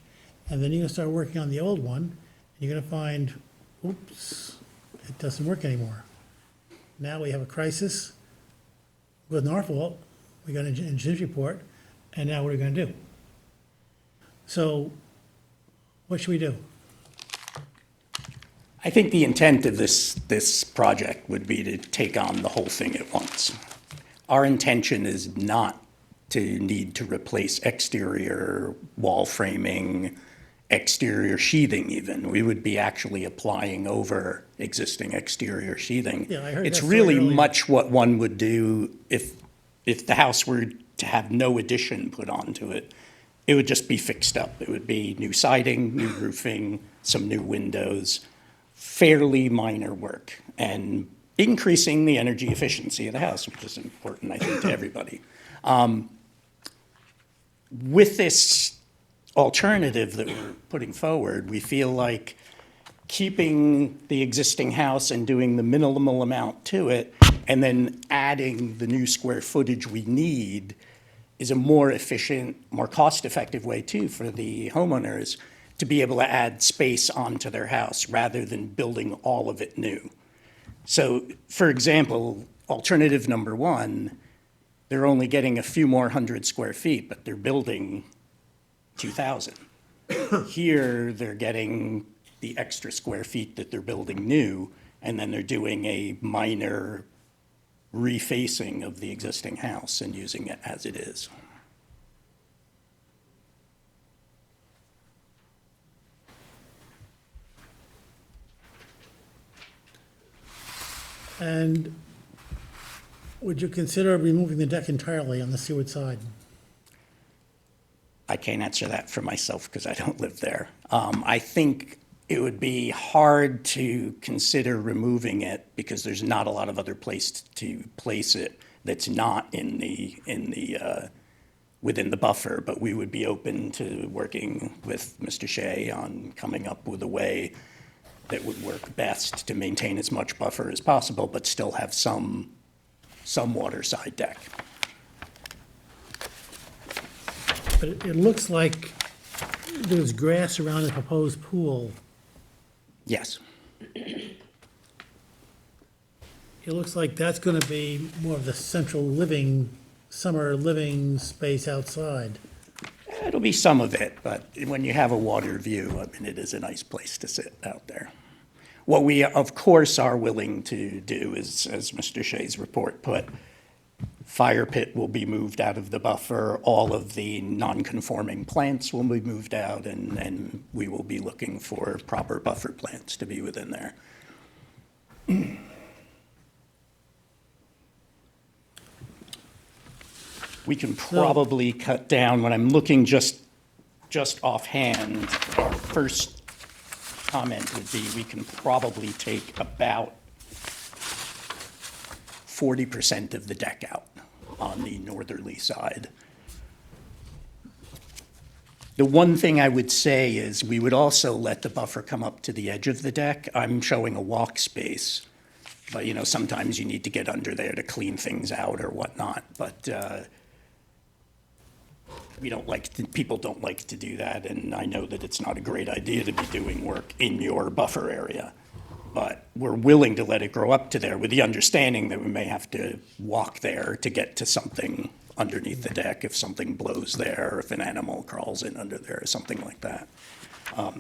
and then you're gonna start working on the old one, and you're gonna find, oops, it doesn't work anymore. Now we have a crisis. Wasn't our fault. We got an engineer's report, and now what are we gonna do? So, what should we do? I think the intent of this project would be to take on the whole thing at once. Our intention is not to need to replace exterior wall framing, exterior sheathing even. We would be actually applying over existing exterior sheathing. Yeah, I heard It's that story really earlier. much what one would do if the house were to have no addition put onto it. It would just be fixed up. It would be new siding, new roofing, some new windows, fairly minor work, and increasing the energy efficiency of the house, which is important, I think, to everybody. With this alternative that we're putting forward, we feel like keeping the existing house and doing the minimal amount to it, and then adding the new square footage we need is a more efficient, more cost-effective way too for the homeowners to be able to add space onto their house rather than building all of it new. So, for example, alternative number one, they're only getting a few more hundred square feet, but they're building 2,000. Here, they're getting the extra square feet that they're building new, and then they're doing a minor refacing of the existing house and using it as it is. And would you consider removing the deck entirely on the seaward side? I can't answer that for myself because I don't live there. I think it would be hard to consider removing it because there's not a lot of other place to place it that's not in the within the buffer. But we would be open to working with Mr. Shea on coming up with a way that would work best to maintain as much buffer as possible, but still have some waterside deck. But it looks like there's grass around the proposed pool. Yes. It looks like that's gonna be more of the central living, summer living space outside. It'll be some of it, but when you have a water view, I mean, it is a nice place to sit out there. What we, of course, are willing to do is, as Mr. Shea's report put, fire pit will be moved out of the buffer, all of the non-conforming plants will be moved out, and we will be looking for proper buffer plants to be within there. We can probably cut down, when I'm looking just offhand, our first comment would be we can probably take about 40% of the deck out on the northerly side. The one thing I would say is we would also let the buffer come up to the edge of the deck. I'm showing a walk space, but sometimes you need to get under there to clean things out or whatnot. But people don't like to do that, and I know that it's not a great idea to be doing work in your buffer area. But we're willing to let it grow up to there with the understanding that we may have to walk there to get to something underneath the deck if something blows there, or if an animal crawls in under there or something like that.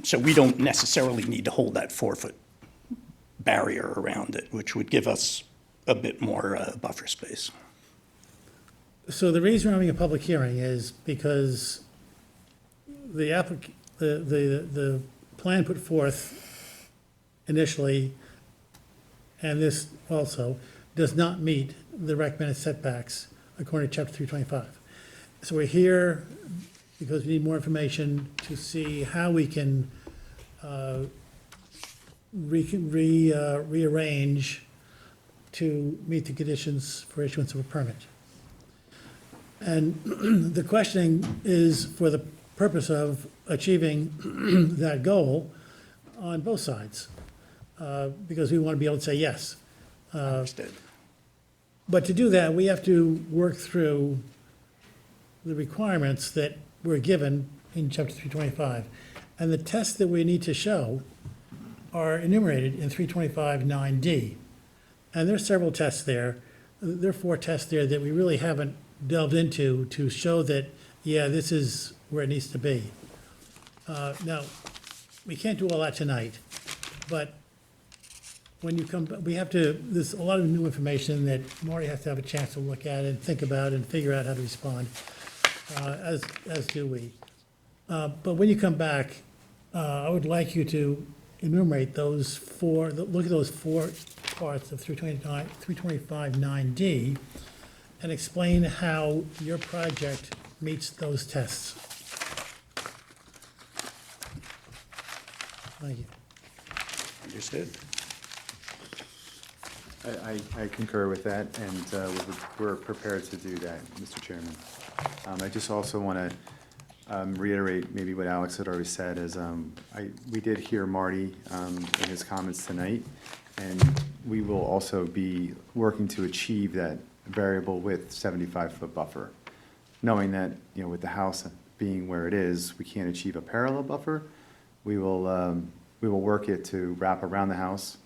So we don't necessarily need to hold that 4-foot barrier around it, which would give us a bit more buffer space. So the reason we're having a public hearing is because the plan put forth initially, and this also, does not meet the recommended setbacks according to chapter 325. So we're here because we need more information to see how we can rearrange to meet the conditions for issuance of a permit. And the questioning is for the purpose of achieving that goal on both sides, because we want to be able to say yes. Understood. But to do that, we have to work through the requirements that were given in chapter 325. And the tests that we need to show are enumerated in 325-9D. And there's several tests there. There are 4 tests there that we really haven't delved into to show that, yeah, this is where it needs to be. Now, we can't do all that tonight, but when you come, we have to, there's a lot of new information that Marty has to have a chance to look at and think about and figure out how to respond, as do we. But when you come back, I would like you to enumerate those 4, look at those 4 parts of 325-9D and explain how your project meets those tests. Thank you. Understood. I concur with that, and we're prepared to do that, Mr. Chairman. I just also want to reiterate maybe what Alex had already said, is we did hear Marty in his comments tonight, and we will also be working to achieve that variable width 75-foot buffer, knowing that, with the house being where it is, we can't achieve a parallel buffer. We will work it to wrap around the house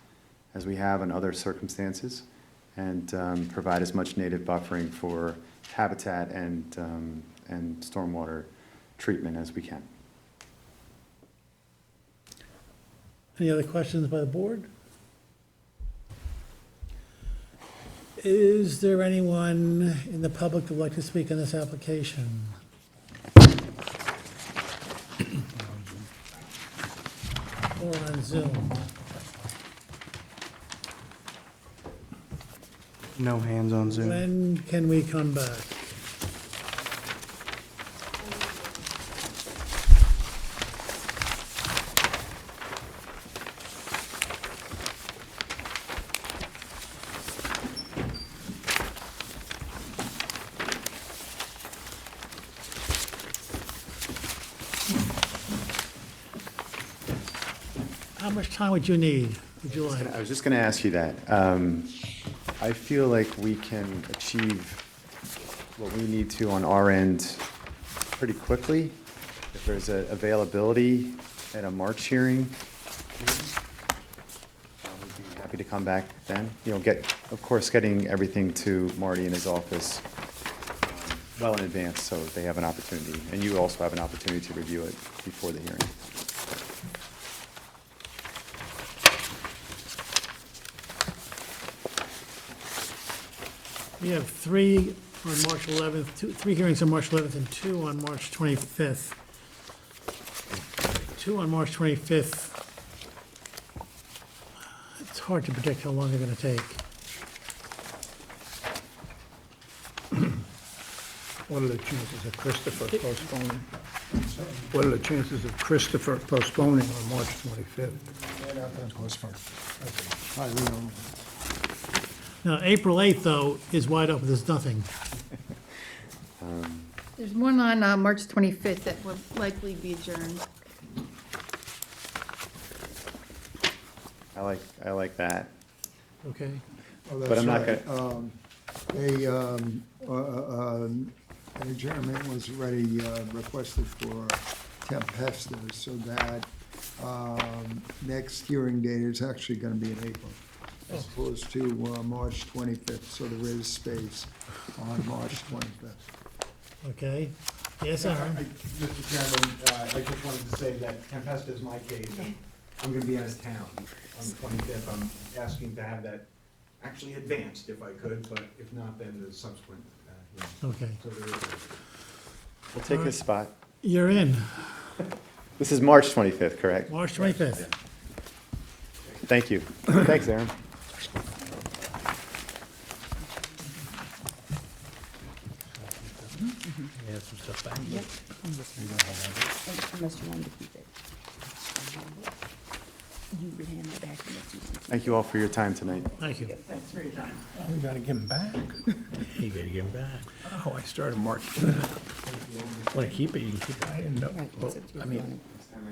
as we have in other circumstances, and provide as much native buffering for habitat and stormwater treatment as we can. Any other questions by the board? Is there anyone in the public that would like to speak on this application? Or on Zoom? No hands on Zoom. When can we come back? How much time would you need? Would you like? I was just going to ask you that. I feel like we can achieve what we need to on our end pretty quickly. If there's a availability at a March hearing, happy to come back then. Of course, getting everything to Marty in his office well in advance, so they have an opportunity, and you also have an opportunity to review it before the hearing. We have three on March 11th, three hearings on March 11th and two on March 25th. Two on March 25th. It's hard to predict how long they're going to take. What are the chances of Christopher postponing? What are the chances of Christopher postponing on March 25th? Now, April 8th, though, is wide open, there's nothing. There's one on March 25th that will likely be adjourned. I like that. Okay, But I'm not An adjournment was already requested for Tempesta, so that next hearing date is actually going to be in April, as opposed to March 25th, so there is space on March 25th. okay. Yes, Aaron? Mr. Chairman, I just wanted to say that Tempesta is my case. I'm gonna be out of town on the 25th. I'm asking to have that actually advanced if I could, but if not, then the subsequent hearing. Okay. So there is We'll take his spot. You're in, This is March 25th, correct? March 25th. Thank you. Thanks, Aaron. You have some stuff back? Yep. Unless you wanted to keep it. You would hand it back to us. Thank you all for your time tonight. Thank you. We gotta give him back. You gotta give him back. Oh, I started March. Want to keep it, you can keep it. I didn't know. Well, I mean,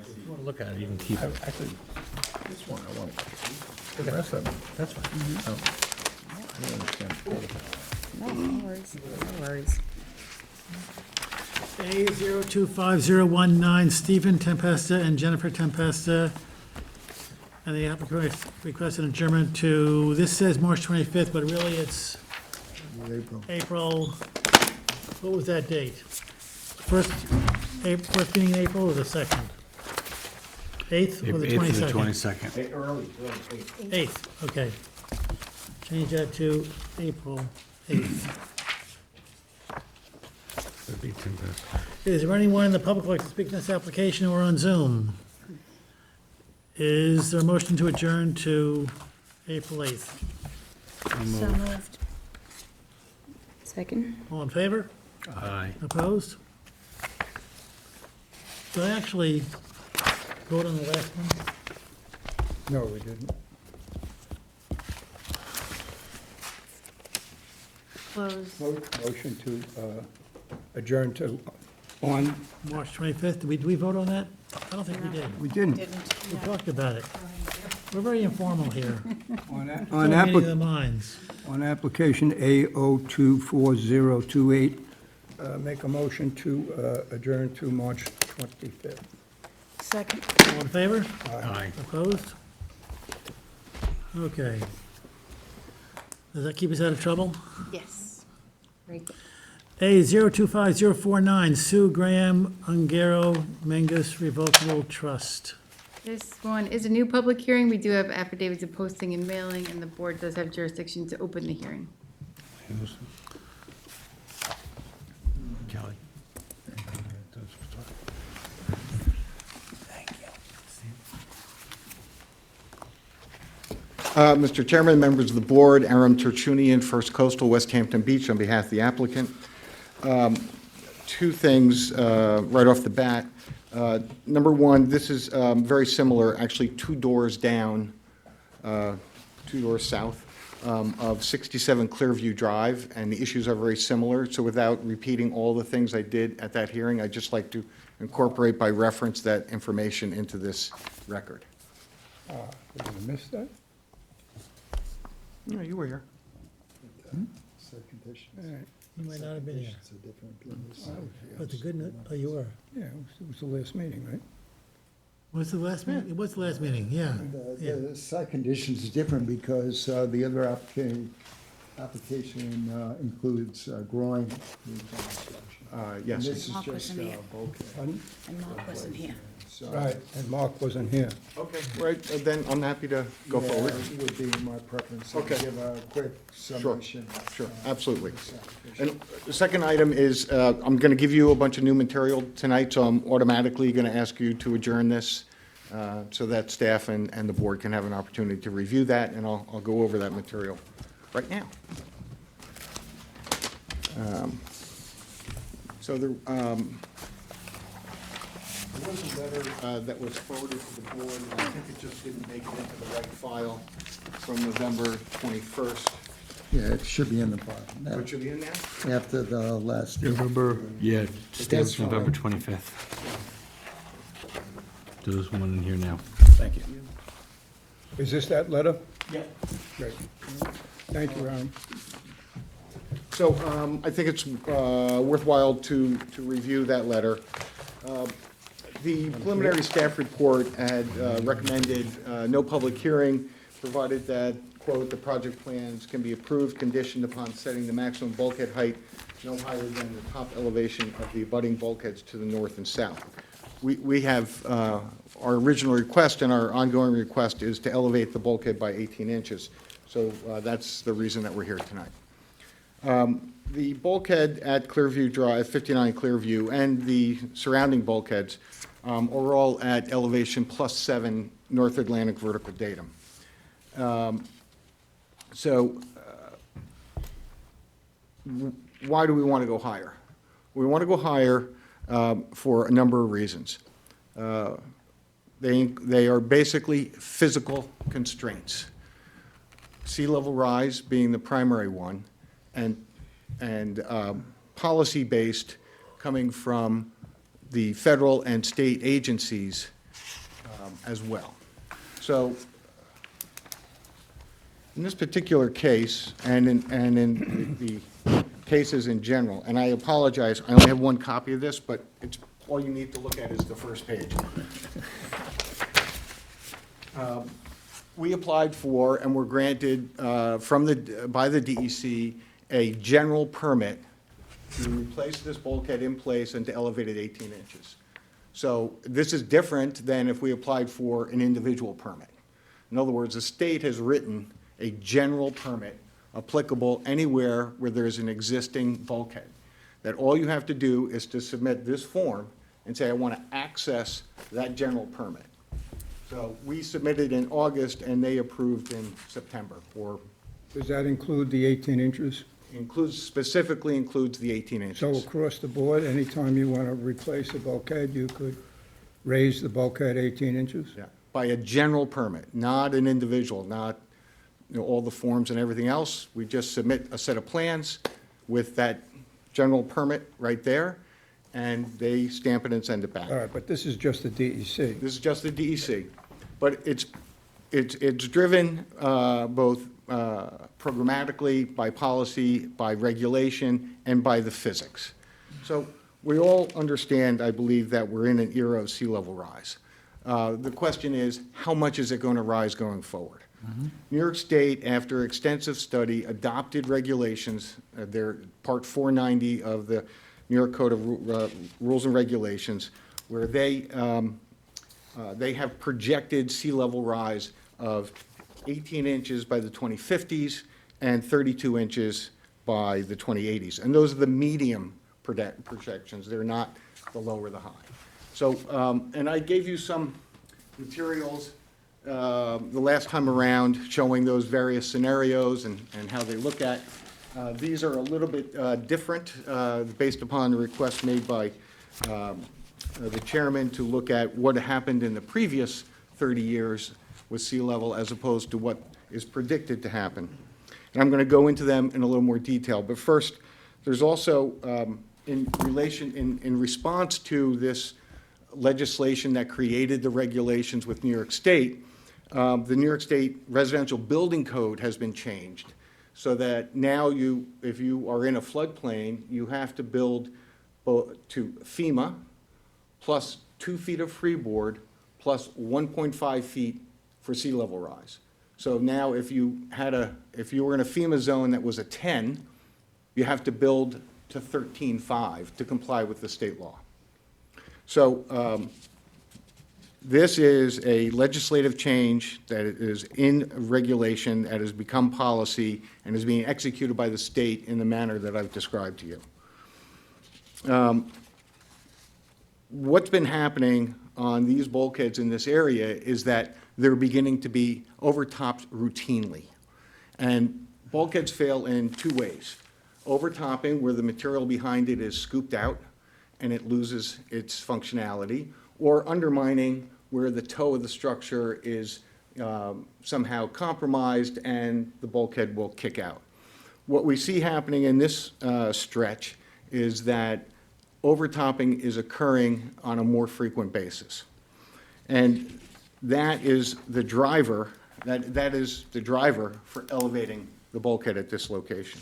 if you want to look at it, you can keep it. Actually, this one, I want to keep. The rest of them, that's fine. Oh, I don't understand. No worries, no worries. A025019, Stephen Tempesta and Jennifer Tempesta. And the applicant requested adjournment to, this says March 25th, but really it's April, what was that date? First meeting in April or the second? 8th or the 22nd? 22nd. early, 8th, okay. Change that to April 8th. Would be Tempesta. Is there anyone in the public who would like to speak to this application or on Zoom? Is there a motion to adjourn to April 8th? So moved. Second? All in favor? Aye. Opposed? Did I actually vote on the last one? No, we didn't. Close. Motion to adjourn to, on, March 25th, did we vote on that? I don't think we did. we didn't. We talked about it. We're very informal here. On It's a meeting of the minds. On application A024028, make a motion to adjourn to March 25th. Second? All in favor? Aye. Opposed? Okay. Does that keep us out of trouble? Yes. Very good. A025049, Sue Graham Ungaro Mengus Revocable Trust. This one is a new public hearing. We do have affidavits of posting and mailing, and the board does have jurisdiction to open the hearing. Kelly. Mr. Chairman, members of the board, Aram Terchunian, First Coastal, West Hampton Beach, on behalf of the applicant. Two things right off the bat. Number one, this is very similar, actually 2 doors down, 2 doors south of 67 Clearview Drive, and the issues are very similar. So without repeating all the things I did at that hearing, I'd just like to incorporate by reference that information into this record. Did I miss that? No, you were here. You might not have been here, It's a different place. but the good news, oh, you were. Yeah, it was the last meeting, right? What's the last meeting? What's the last meeting? Yeah. Yeah. The site conditions is different because the other application includes growing reconstruction. Yes. And this is Mark just wasn't here. bulkhead. Pardon? And Mark wasn't here. So, Right, and Mark wasn't here. Okay, right, then I'm happy to go yeah, forward. it would be my preference to Okay. give a quick summation. Sure, absolutely. This application. And the second item is, I'm going to give you a bunch of new material tonight, so I'm automatically going to ask you to adjourn this so that staff and the board can have an opportunity to review that, and I'll go over that material right now. So there was a letter that was forwarded to the board, and I think it just didn't make it into the right file from November 21st. Yeah, it should be in the file. What should be in there? After the last. November, yeah, That's stamped fine. November 25th. There's one in here now. Thank you. Is this that letter? Yeah. Great. Thank you, Aaron. So I think it's worthwhile to review that letter. The preliminary staff report had recommended no public hearing, provided that, quote, "The project plans can be approved conditioned upon setting the maximum bulkhead height no higher than the top elevation of the abutting bulkheads to the north and south." We have, our original request and our ongoing request is to elevate the bulkhead by 18 inches. So that's the reason that we're here tonight. The bulkhead at Clearview Drive, 59 Clearview, and the surrounding bulkheads are all at elevation +7 North Atlantic vertical datum. Why do we want to go higher? We want to go higher for a number of reasons. They are basically physical constraints. Sea level rise being the primary one, and policy-based coming from the federal and state agencies as well. So in this particular case, and in the cases in general, and I apologize, I only have one copy of this, but it's, all you need to look at is the first page. We applied for and were granted by the DEC a general permit to replace this bulkhead in place and to elevate it 18 inches. So this is different than if we applied for an individual permit. In other words, the state has written a general permit applicable anywhere where there's an existing bulkhead. That all you have to do is to submit this form and say, I want to access that general permit. So we submitted in August and they approved in September, or Does that include the 18 inches? specifically includes the 18 inches. So across the board, anytime you want to replace a bulkhead, you could raise the bulkhead 18 inches? Yeah, by a general permit, not an individual, not, all the forms and everything else. We just submit a set of plans with that general permit right there, and they stamp it and send it back. All right, but this is just the DEC. This is just the DEC, but it's driven both programmatically, by policy, by regulation, and by the physics. So we all understand, I believe, that we're in an era of sea level rise. The question is, how much is it going to rise going forward? New York State, after extensive study, adopted regulations, they're Part 490 of the New York Code of Rules and Regulations, where they have projected sea level rise of 18 inches by the 2050s and 32 inches by the 2080s. And those are the medium projections. They're not the low or the high. So, and I gave you some materials the last time around showing those various scenarios and how they look at. These are a little bit different based upon the request made by the chairman to look at what happened in the previous 30 years with sea level as opposed to what is predicted to happen. And I'm going to go into them in a little more detail. But first, there's also, in response to this legislation that created the regulations with New York State, the New York State Residential Building Code has been changed so that now if you are in a floodplain, you have to build to FEMA plus 2 feet of freeboard plus 1.5 feet for sea level rise. So now if you were in a FEMA zone that was a 10, you have to build to 13.5 to comply with the state law. So this is a legislative change that is in regulation, that has become policy, and is being executed by the state in the manner that I've described to you. What's been happening on these bulkheads in this area is that they're beginning to be overtopped routinely. And bulkheads fail in two ways. Overtopping, where the material behind it is scooped out and it loses its functionality, or undermining, where the toe of the structure is somehow compromised and the bulkhead will kick out. What we see happening in this stretch is that overtopping is occurring on a more frequent basis. And that is the driver, that is the driver for elevating the bulkhead at this location.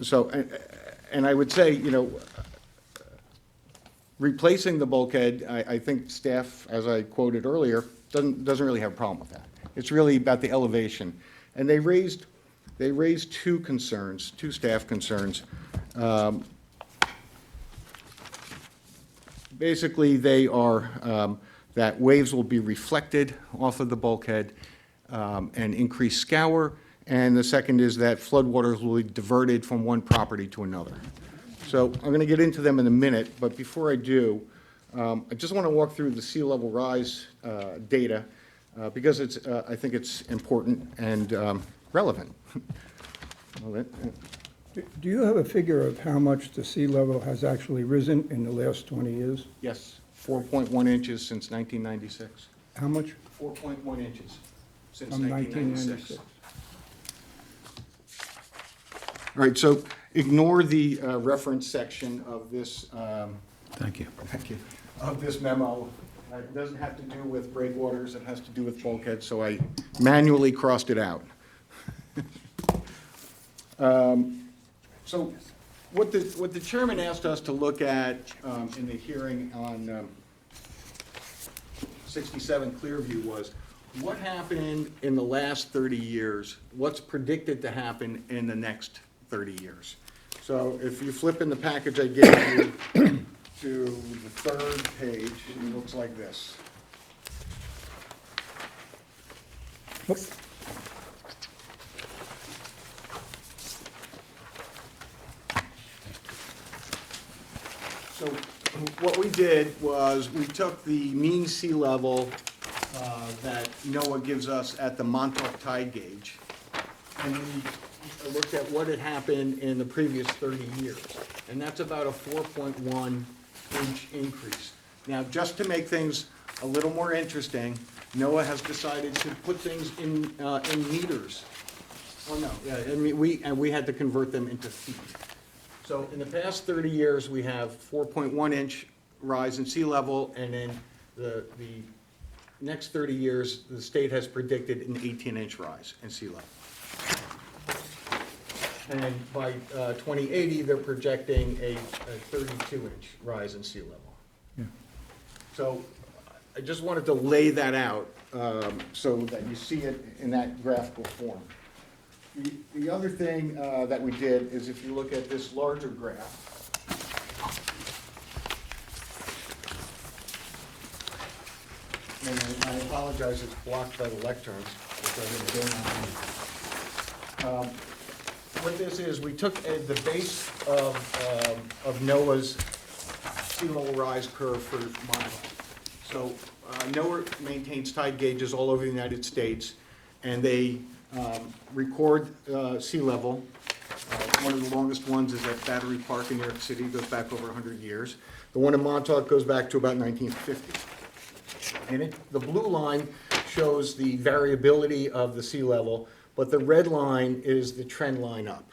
So, and I would say, you know, replacing the bulkhead, I think staff, as I quoted earlier, doesn't really have a problem with that. It's really about the elevation. And they raised two concerns, two staff concerns. Basically, they are that waves will be reflected off of the bulkhead and increase scour. And the second is that floodwaters will be diverted from one property to another. So I'm going to get into them in a minute, but before I do, I just want to walk through the sea level rise data because I think it's important and relevant. Do you have a figure of how much the sea level has actually risen in the last 20 years? Yes, 4.1 inches since 1996. How much? 4.1 inches since From 1996. 1996. All right, so ignore the reference section of this. Thank you. Thank you. Of this memo. It doesn't have to do with breakwaters, it has to do with bulkheads, so I manually crossed it out. So what the chairman asked us to look at in the hearing on 67 Clearview was, what happened in the last 30 years? What's predicted to happen in the next 30 years? So if you flip in the package I gave you to the third page, it looks like this. So what we did was we took the mean sea level that NOAA gives us at the Montauk tide gauge, and we looked at what had happened in the previous 30 years. And that's about a 4.1 inch increase. Now, just to make things a little more interesting, NOAA has decided to put things in meters. Oh, no, yeah, I mean, we had to convert them into feet. So in the past 30 years, we have 4.1 inch rise in sea level, and in the next 30 years, the state has predicted an 18-inch rise in sea level. And by 2080, they're projecting a 32-inch rise in sea level. Yeah. So I just wanted to lay that out so that you see it in that graphical form. The other thing that we did is if you look at this larger graph, and I apologize, it's blocked by the lecterns, which I didn't do. What this is, we took the base of NOAA's sea level rise curve for Montauk. So NOAA maintains tide gauges all over the United States, and they record sea level. One of the longest ones is at Battery Park in New York City, goes back over 100 years. The one in Montauk goes back to about 1950. And the blue line shows the variability of the sea level, but the red line is the trend line up.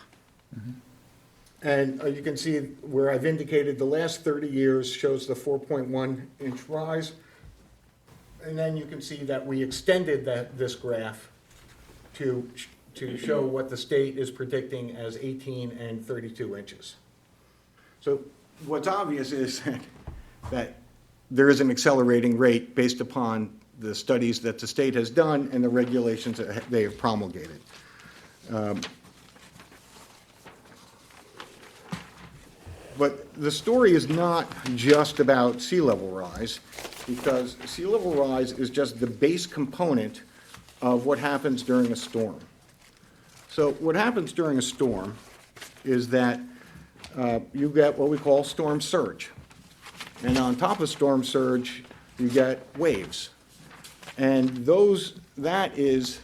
And you can see where I've indicated the last 30 years shows the 4.1 inch rise. And then you can see that we extended this graph to show what the state is predicting as 18 and 32 inches. So what's obvious is that there is an accelerating rate based upon the studies that the state has done and the regulations that they have promulgated. But the story is not just about sea level rise, because sea level rise is just the base component of what happens during a storm. So what happens during a storm is that you get what we call storm surge. And on top of storm surge, you get waves. And that is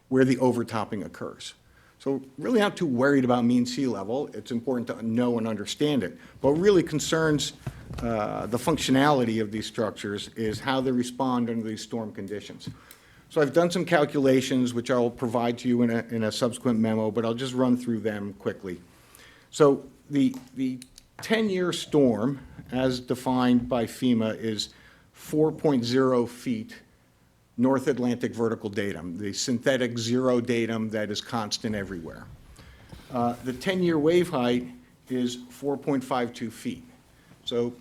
where the overtopping occurs. So really not too worried about mean sea level. It's important to know and understand it. But what really concerns the functionality of these structures is how they respond under these storm conditions. So I've done some calculations, which I'll provide to you in a subsequent memo, but I'll just run through them quickly. So the 10-year storm, as defined by FEMA, is 4.0 feet North Atlantic vertical datum, the synthetic zero datum that is constant everywhere. The 10-year wave height is 4.52 feet. So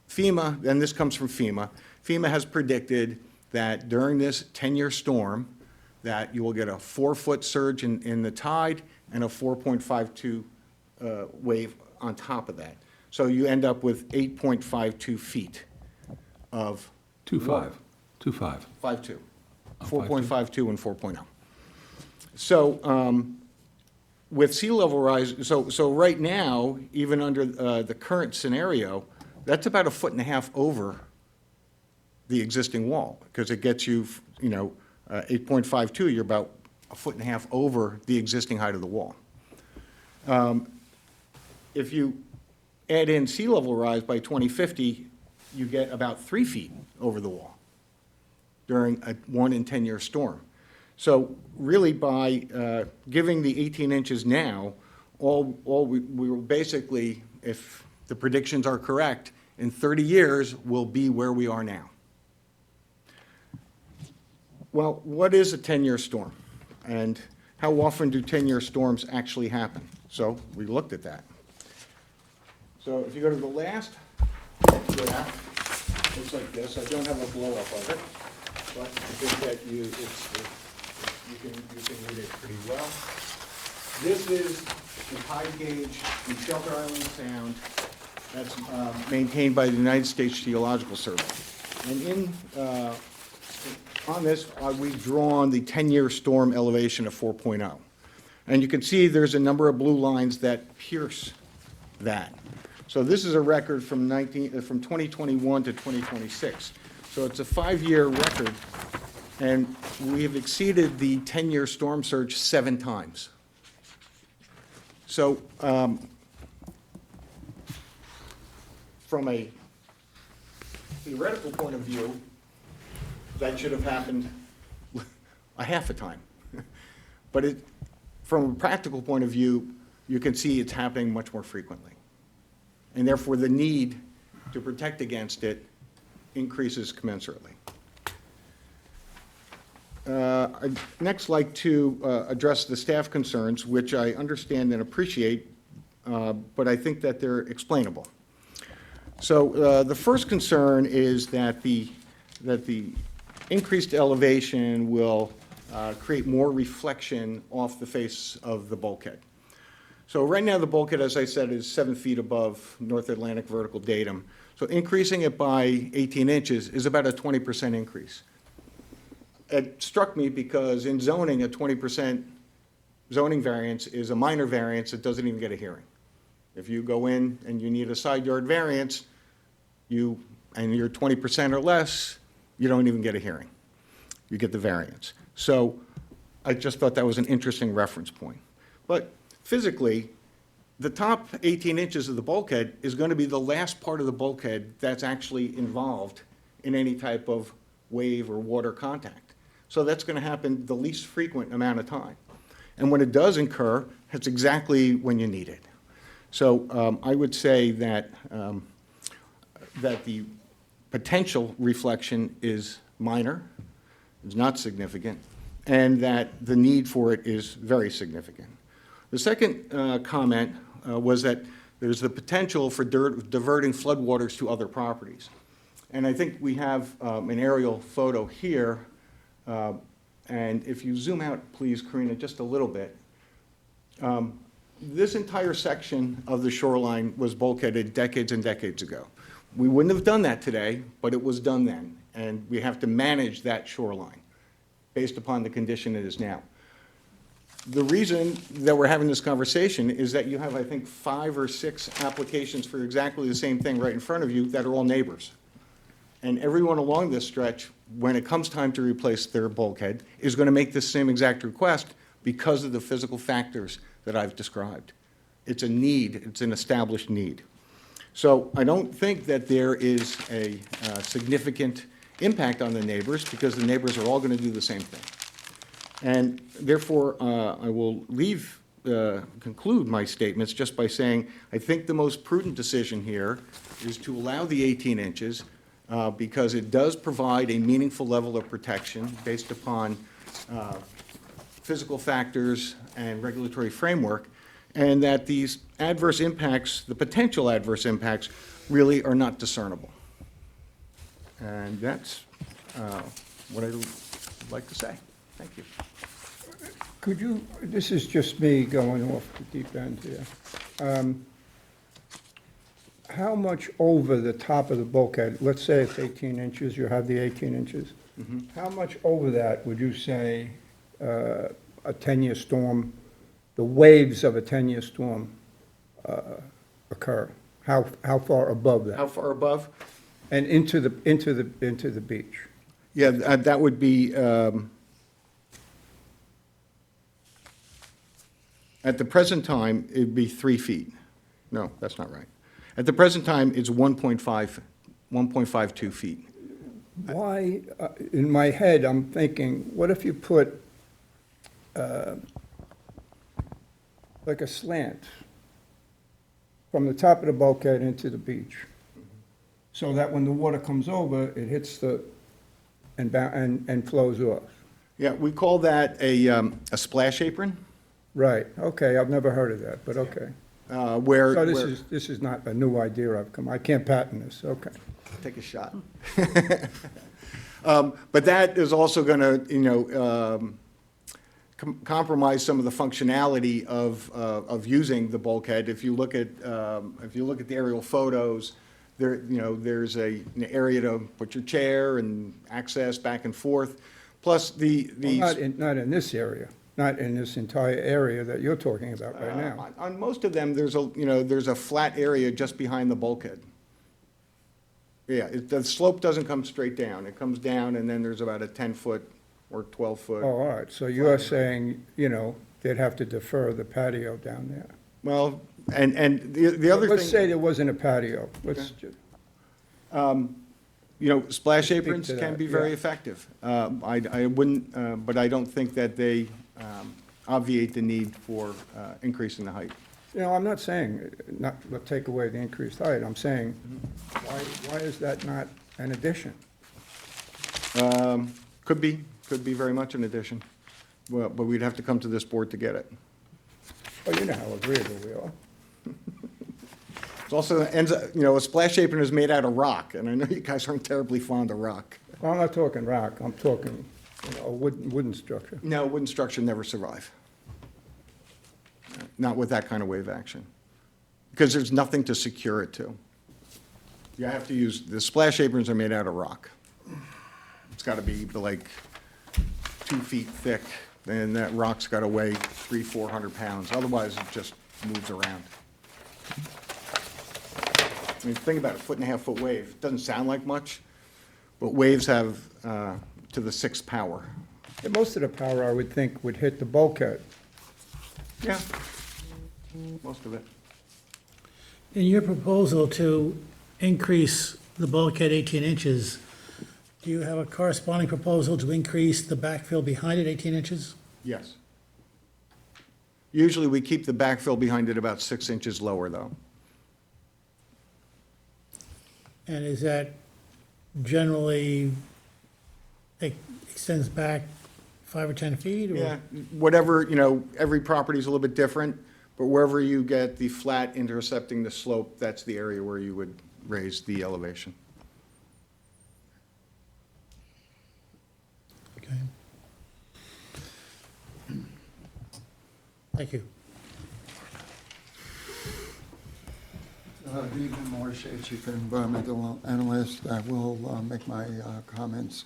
FEMA, and this comes from FEMA, FEMA has predicted that during this 10-year storm, that you will get a 4-foot surge in the tide and a 4.52 wave on top of that. So you end up with 8.52 feet of 2.5. 5.2. Oh, 4.52 and 4.0. So with sea level rise, so right now, even under the current scenario, that's about 1.5 feet over the existing wall, because it gets you, 8.52, you're about 1.5 feet over the existing height of the wall. If you add in sea level rise by 2050, you get about 3 feet over the wall during a 1 in 10-year storm. So really by giving the 18 inches now, we will basically, if the predictions are correct, in 30 years, we'll be where we are now. Well, what is a 10-year storm? And how often do 10-year storms actually happen? So we looked at that. So if you go to the last graph, looks like this. I don't have a blow-up of it, but I think that you can read it pretty well. This is the tide gauge in Shelter Island Sound that's maintained by the United States Geological Survey. And on this, we've drawn the 10-year storm elevation of 4.0. And you can see there's a number of blue lines that pierce that. So this is a record from 2021 to 2026. So it's a 5-year record, and we have exceeded the 10-year storm surge 7 times. So from a theoretical point of view, that should have happened a half a time. But from a practical point of view, you can see it's happening much more frequently. And therefore, the need to protect against it increases commensurately. I'd next like to address the staff concerns, which I understand and appreciate, but I think that they're explainable. So the first concern is that the increased elevation will create more reflection off the face of the bulkhead. So right now, the bulkhead, as I said, is 7 feet above North Atlantic vertical datum. So increasing it by 18 inches is about a 20% increase. It struck me because in zoning, a 20% zoning variance is a minor variance that doesn't even get a hearing. If you go in and you need a side yard variance, and you're 20% or less, you don't even get a hearing. You get the variance. So I just thought that was an interesting reference point. But physically, the top 18 inches of the bulkhead is going to be the last part of the bulkhead that's actually involved in any type of wave or water contact. So that's going to happen the least frequent amount of time. And when it does incur, it's exactly when you need it. So I would say that, that the potential reflection is minor, is not significant, and that the need for it is very significant. The second comment was that there's the potential for diverting floodwaters to other properties. And I think we have an aerial photo here. And if you zoom out, please, Karina, just a little bit. This entire section of the shoreline was bulkheaded decades and decades ago. We wouldn't have done that today, but it was done then. And we have to manage that shoreline based upon the condition it is now. The reason that we're having this conversation is that you have, I think, 5 or 6 applications for exactly the same thing right in front of you that are all neighbors. And everyone along this stretch, when it comes time to replace their bulkhead, is going to make the same exact request because of the physical factors that I've described. It's a need, it's an established need. So I don't think that there is a significant impact on the neighbors because the neighbors are all going to do the same thing. And therefore, I will conclude my statements just by saying, I think the most prudent decision here is to allow the 18 inches because it does provide a meaningful level of protection based upon physical factors and regulatory framework, and that these adverse impacts, the potential adverse impacts, really are not discernible. And that's what I'd like to say. Thank you. Could you, this is just me going off the deep end here. How much over the top of the bulkhead, let's say it's 18 inches, you have the 18 inches. How much over that would you say a 10-year storm, the waves of a 10-year storm occur? How far above that? How far above? And into the beach? Yeah, that would be, at the present time, it'd be 3 feet. No, that's not right. At the present time, it's 1.52 feet. Why, in my head, I'm thinking, what if you put like a slant from the top of the bulkhead into the beach, so that when the water comes over, it hits and flows off? Yeah, we call that a splash apron, Right, okay, I've never heard of that, but okay. where. So where- this is not a new idea I can't patent this, okay. Take a shot. But that is also going to, compromise some of the functionality of using the bulkhead. If you look at the aerial photos, there's an area to put your chair and access back and forth. Plus Well, not in this area, not in this entire area that you're talking about right now. on most of them, there's a flat area just behind the bulkhead. Yeah, the slope doesn't come straight down. It comes down, and then there's about a 10-foot or 12-foot. Oh, all right, so you're saying, they'd have to defer the patio down there. Well, and the other thing. Let's say there wasn't a patio, let's just, Splash Speak aprons to can that, be very yeah. effective. I wouldn't, but I don't think that they obviate the need for increasing the height. I'm not saying, not, take away the increased height, I'm saying, why is that not an addition? Could be very much an addition. Well, but we'd have to come to this board to get it. Well, you know how agreeable we are. It also ends up, a splash apron is made out of rock, and I know you guys aren't terribly fond of rock. Well, I'm not talking rock, I'm talking, a wooden structure. No, wooden structure never survive. Not with that kind of wave action. Because there's nothing to secure it to. You have to use, the splash aprons are made out of rock. It's got to be like 2 feet thick, and that rock's got to weigh 300-400 pounds. Otherwise, it just moves around. I mean, think about it, 1.5-foot wave. It doesn't sound like much, but waves have to the 6th power. And most of the power, I would think, would hit the bulkhead. Yeah, most of it. In your proposal to increase the bulkhead 18 inches, do you have a corresponding proposal to increase the backfill behind it 18 inches? Yes. Usually, we keep the backfill behind it about 6 inches lower, though. And is that generally, extends back 5 or 10 feet? Or? Yeah, whatever, every property's a little bit different, But wherever you get the flat intercepting the slope, that's the area where you would raise the elevation. Okay. Thank you. Good evening, Morris Shea, Chief Environmental Analyst. I will make my comments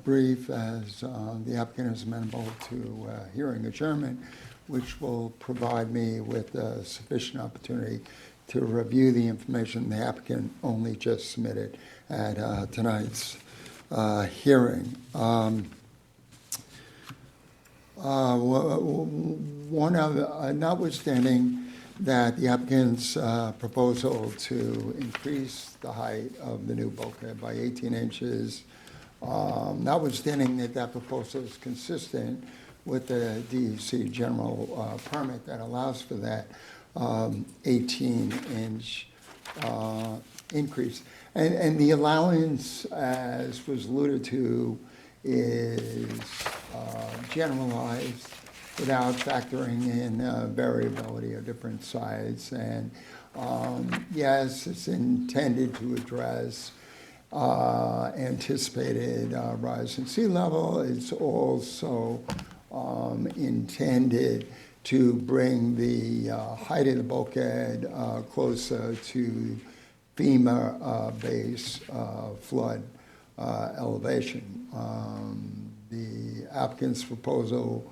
brief, as the applicant is amenable to hearing adjournment, which will provide me with sufficient opportunity to review the information the applicant only just submitted at tonight's hearing. One of, notwithstanding that the applicant's proposal to increase the height of the new bulkhead by 18 inches, notwithstanding that that proposal is consistent with the DEC general permit that allows for that 18-inch increase. And the allowance, as was alluded to, is generalized without factoring in variability of different sites. And yes, it's intended to address anticipated rise in sea level. It's also intended to bring the height of the bulkhead closer to FEMA base flood elevation. The applicant's proposal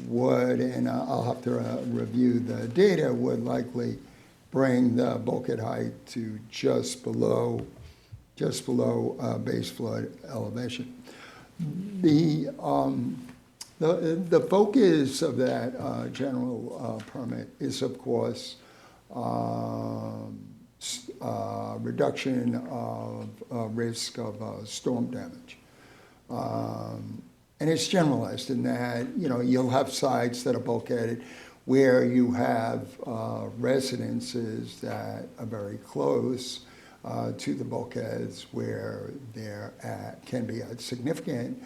would, and I'll have to review the data, would likely bring the bulkhead height to just below base flood elevation. The focus of that general permit is, of course, reduction of risk of storm damage. And it's generalized in that, you know, you'll have sites that are bulkheaded where you have residences that are very close to the bulkheads, where there can be a significant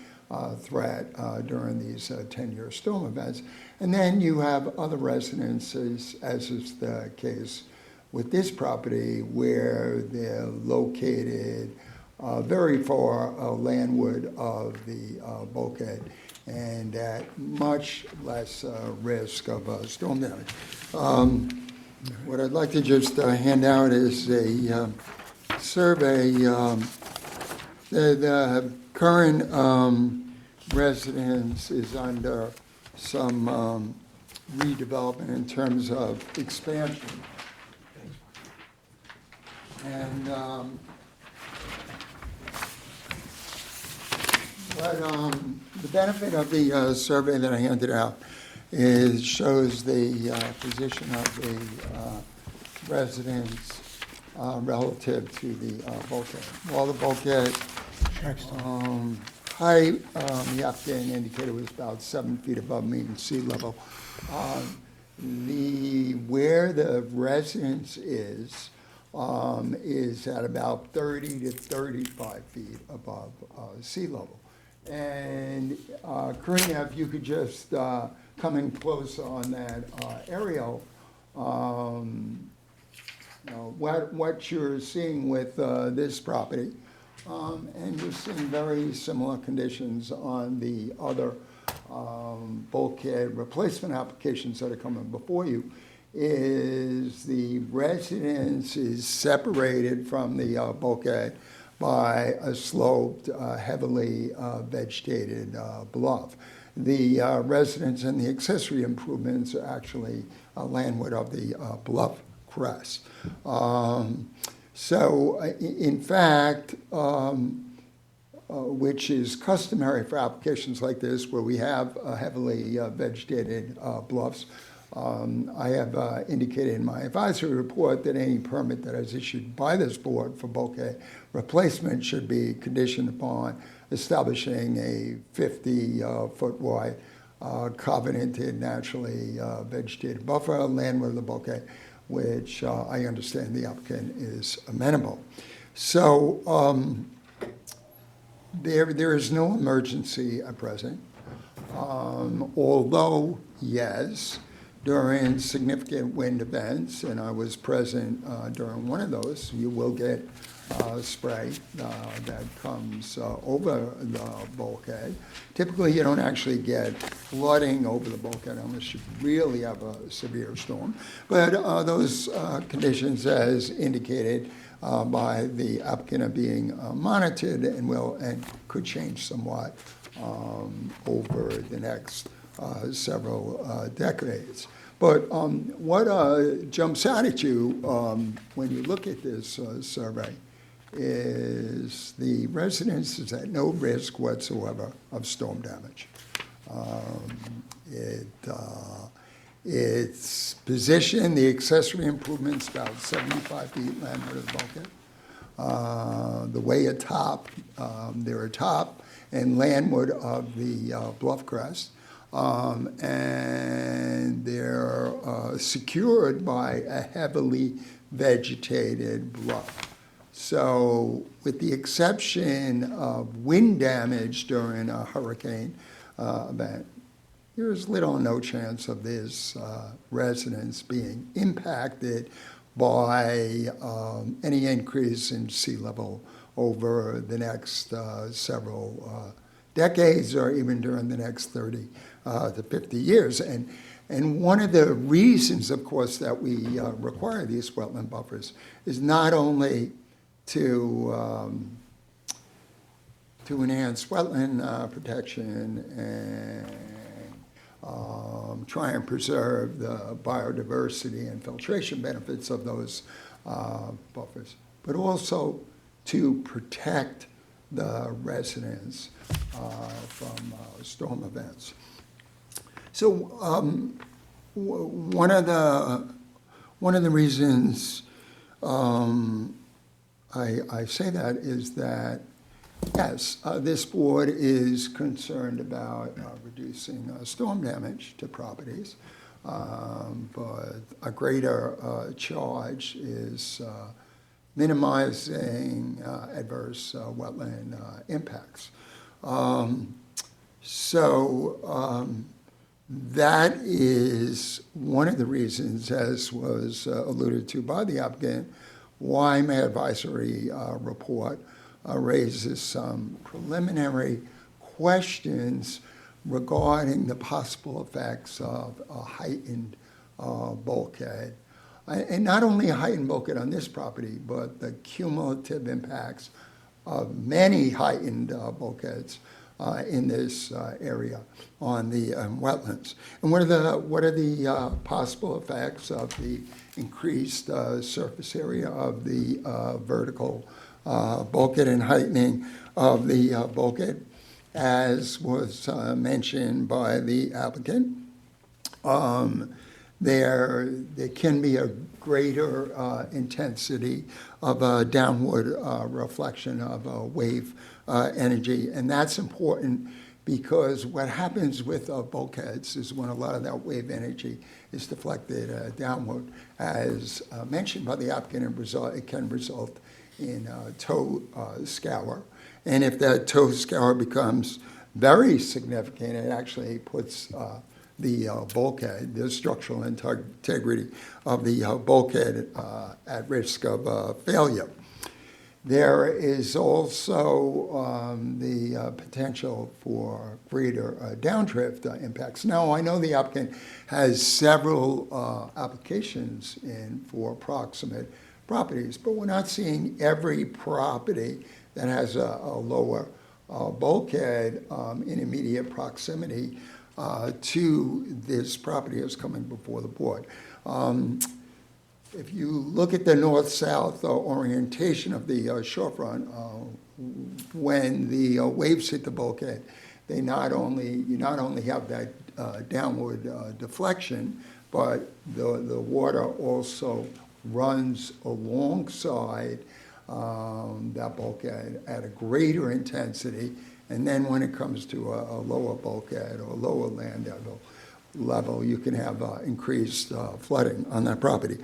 threat during these 10-year storm events. And then you have other residences, as is the case with this property, where they're located very far landward of the bulkhead and at much less risk of storm damage. What I'd like to just hand out is a survey. The current residence is under some redevelopment in terms of expansion. And the benefit of the survey that I handed out is shows the position of the residents relative to the bulkhead. While the bulkhead height, the applicant indicated was about 7 feet above mean sea level. Where the residence is at about 30 to 35 feet above sea level. And Karina, if you could just come in close on that aerial, you know, what you're seeing with this property, and you're seeing very similar conditions on the other bulkhead replacement applications that are coming before you, is the residence is separated from the bulkhead by a sloped, heavily vegetated bluff. The residence and the accessory improvements are actually landward of the bluff crest. So, in fact, which is customary for applications like this, where we have heavily vegetated bluffs, I have indicated in my advisory report that any permit that is issued by this board for bulkhead replacement should be conditioned upon establishing a 50-foot wide covenanted, naturally vegetated buffer landward of the bulkhead, which I understand the applicant is amenable. So there is no emergency at present, although, yes, during significant wind events, and I was present during one of those, you will get spray that comes over the bulkhead. Typically, you don't actually get flooding over the bulkhead unless you really have a severe storm. But those conditions, as indicated by the applicant, are being monitored and could change somewhat over the next several decades. But what jumps out at you when you look at this survey is the residence is at no risk whatsoever of storm damage. Its position, the accessory improvements, about 75 feet landward of the bulkhead. The way atop, they're atop and landward of the bluff crest. And they're secured by a heavily vegetated bluff. So with the exception of wind damage during a hurricane event, there's little or no chance of this residence being impacted by any increase in sea level over the next several decades, or even during the next 30 to 50 years. And one of the reasons, of course, that we require these wetland buffers is not only to enhance wetland protection and try and preserve the biodiversity and filtration benefits of those buffers, but also to protect the residents from storm events. So one of the reasons I say that is that, yes, this board is concerned about reducing storm damage to properties, but a greater charge is minimizing adverse wetland impacts. That is one of the reasons, as was alluded to by the applicant, why my advisory report raises some preliminary questions regarding the possible effects of a heightened bulkhead. And not only a heightened bulkhead on this property, but the cumulative impacts of many heightened bulkheads in this area on the wetlands. And what are the possible effects of the increased surface area of the vertical bulkhead and heightening of the bulkhead, as was mentioned by the applicant? There can be a greater intensity of a downward reflection of wave energy, and that's important because what happens with bulkheads is when a lot of that wave energy is deflected downward, as mentioned by the applicant, it can result in tow scour. And if that tow scour becomes very significant, it actually puts the bulkhead, the structural integrity of the bulkhead at risk of failure. There is also the potential for greater downdrift impacts. Now, I know the applicant has several applications in for proximate properties, but we're not seeing every property that has a lower bulkhead in immediate proximity to this property is coming before the board. If you look at the north-south orientation of the shorefront, when the waves hit the bulkhead, you not only have that downward deflection, but the water also runs alongside that bulkhead at a greater intensity. And then when it comes to a lower bulkhead or lower land level, you can have increased flooding on that property.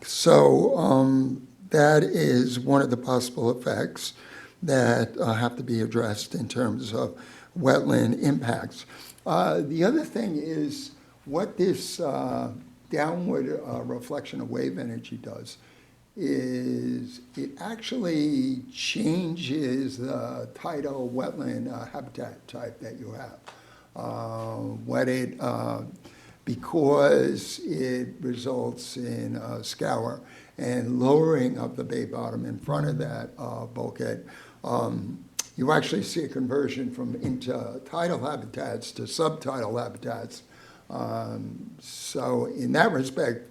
So that is one of the possible effects that have to be addressed in terms of wetland impacts. The other thing is what this downward reflection of wave energy does is it actually changes the tidal wetland habitat type that you have. Because it results in scour and lowering of the bay bottom in front of that bulkhead, you actually see a conversion from intertidal habitats to subtidal habitats. So in that respect,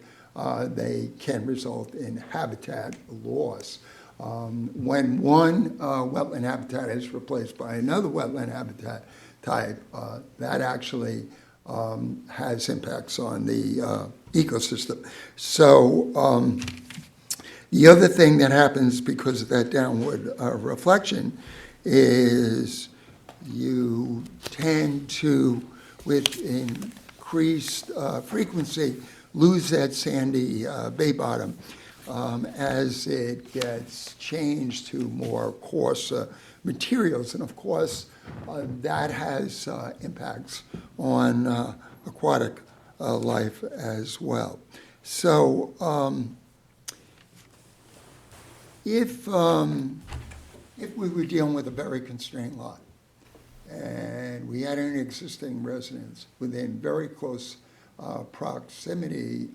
they can result in habitat loss. When one wetland habitat is replaced by another wetland habitat type, that actually has impacts on the ecosystem. So the other thing that happens because of that downward reflection is you tend to, with increased frequency, lose that sandy bay bottom as it gets changed to more coarse materials. And of course, that has impacts on aquatic life as well. So if we were dealing with a very constrained lot and we had an existing residence within very close proximity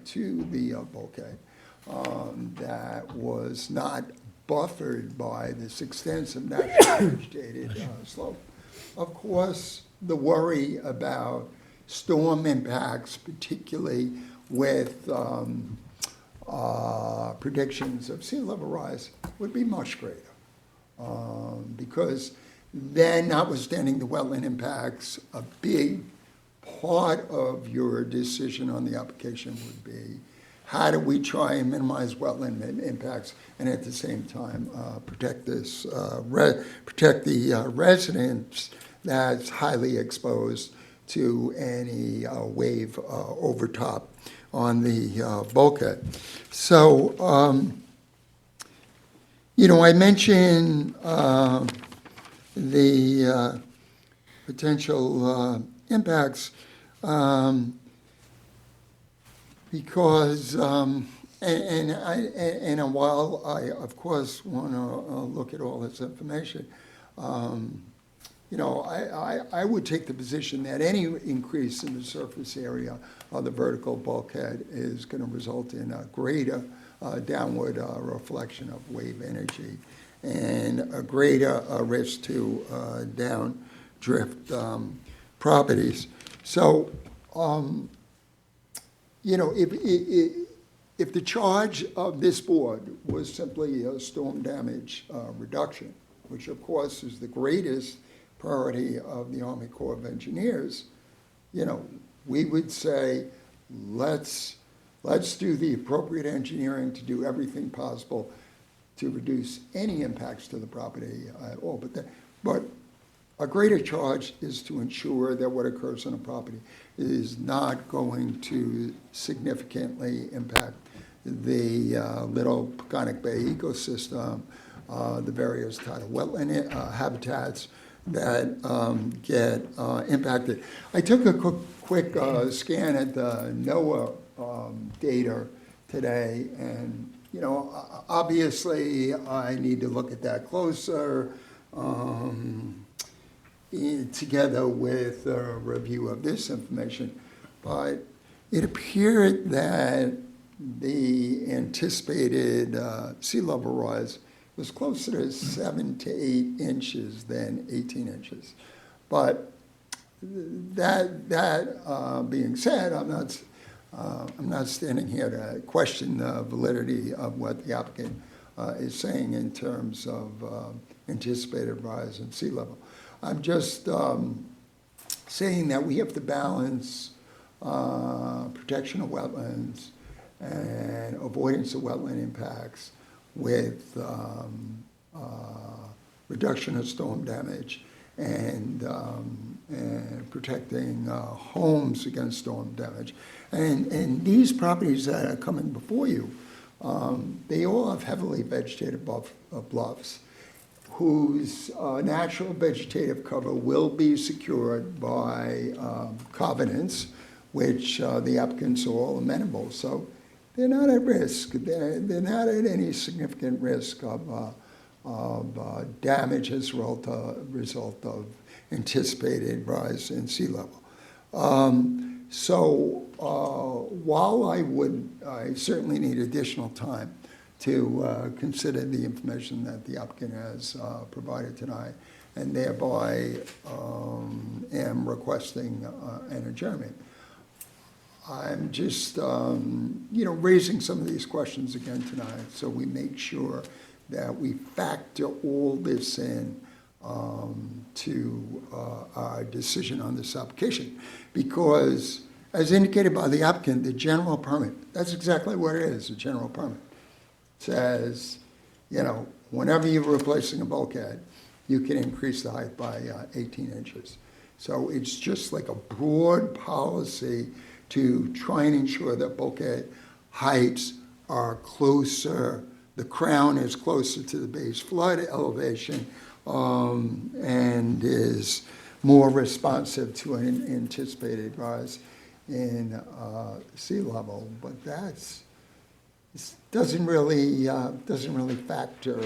to the bulkhead that was not buffered by this extensive naturally vegetated slope, of course, the worry about storm impacts, particularly with predictions of sea level rise, would be much greater. Because then, notwithstanding the wetland impacts, a big part of your decision on the application would be, how do we try and minimize wetland impacts and at the same time protect this, protect the residents that's highly exposed to any wave overtop on the bulkhead. So, I mentioned the potential impacts because, and while I, of course, want to look at all this information, I would take the position that any increase in the surface area of the vertical bulkhead is going to result in a greater downward reflection of wave energy and a greater risk to down drift properties. So, if the charge of this board was simply a storm damage reduction, which of course is the greatest priority of the Army Corps of Engineers, we would say, let's do the appropriate engineering to do everything possible to reduce any impacts to the property at all. But a greater charge is to ensure that what occurs on a property is not going to significantly impact the Little Peconic Bay ecosystem, the various tidal wetland habitats that get impacted. I took a quick scan at the NOAA data today, and obviously I need to look at that closer together with a review of this information. But it appeared that the anticipated sea level rise was closer to 7 to 8 inches than 18 inches. But that being said, I'm not standing here to question the validity of what the applicant is saying in terms of anticipated rise in sea level. I'm just saying that we have to balance protection of wetlands and avoidance of wetland impacts with reduction of storm damage and protecting homes against storm damage. And these properties that are coming before you, they all have heavily vegetated bluffs whose natural vegetative cover will be secured by covenants which the applicants are all amenable. So they're not at risk. They're not at any significant risk of damage as a result of anticipated rise in sea level. While I certainly need additional time to consider the information that the applicant has provided tonight, and thereby am requesting an adjournment, I'm just, raising some of these questions again tonight, so we make sure that we factor all this in to our decision on this application. Because, as indicated by the applicant, the general permit, that's exactly what it is, a general permit. It says, whenever you're replacing a bulkhead, you can increase the height by 18 inches. So it's just like a broad policy to try and ensure that bulkhead heights are closer, the crown is closer to the base flood elevation, and is more responsive to an anticipated rise in sea level. But this doesn't really factor.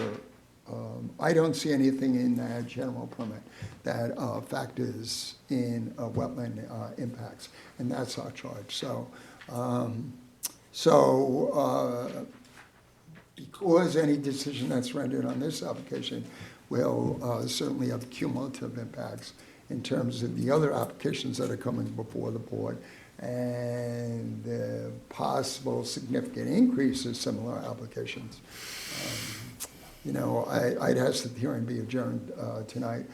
I don't see anything in that general permit that factors in wetland impacts, and that's our charge. Because any decision that's rendered on this application will certainly have cumulative impacts in terms of the other applications that are coming before the board and the possible significant increase in similar applications. I'd ask that the hearing be adjourned tonight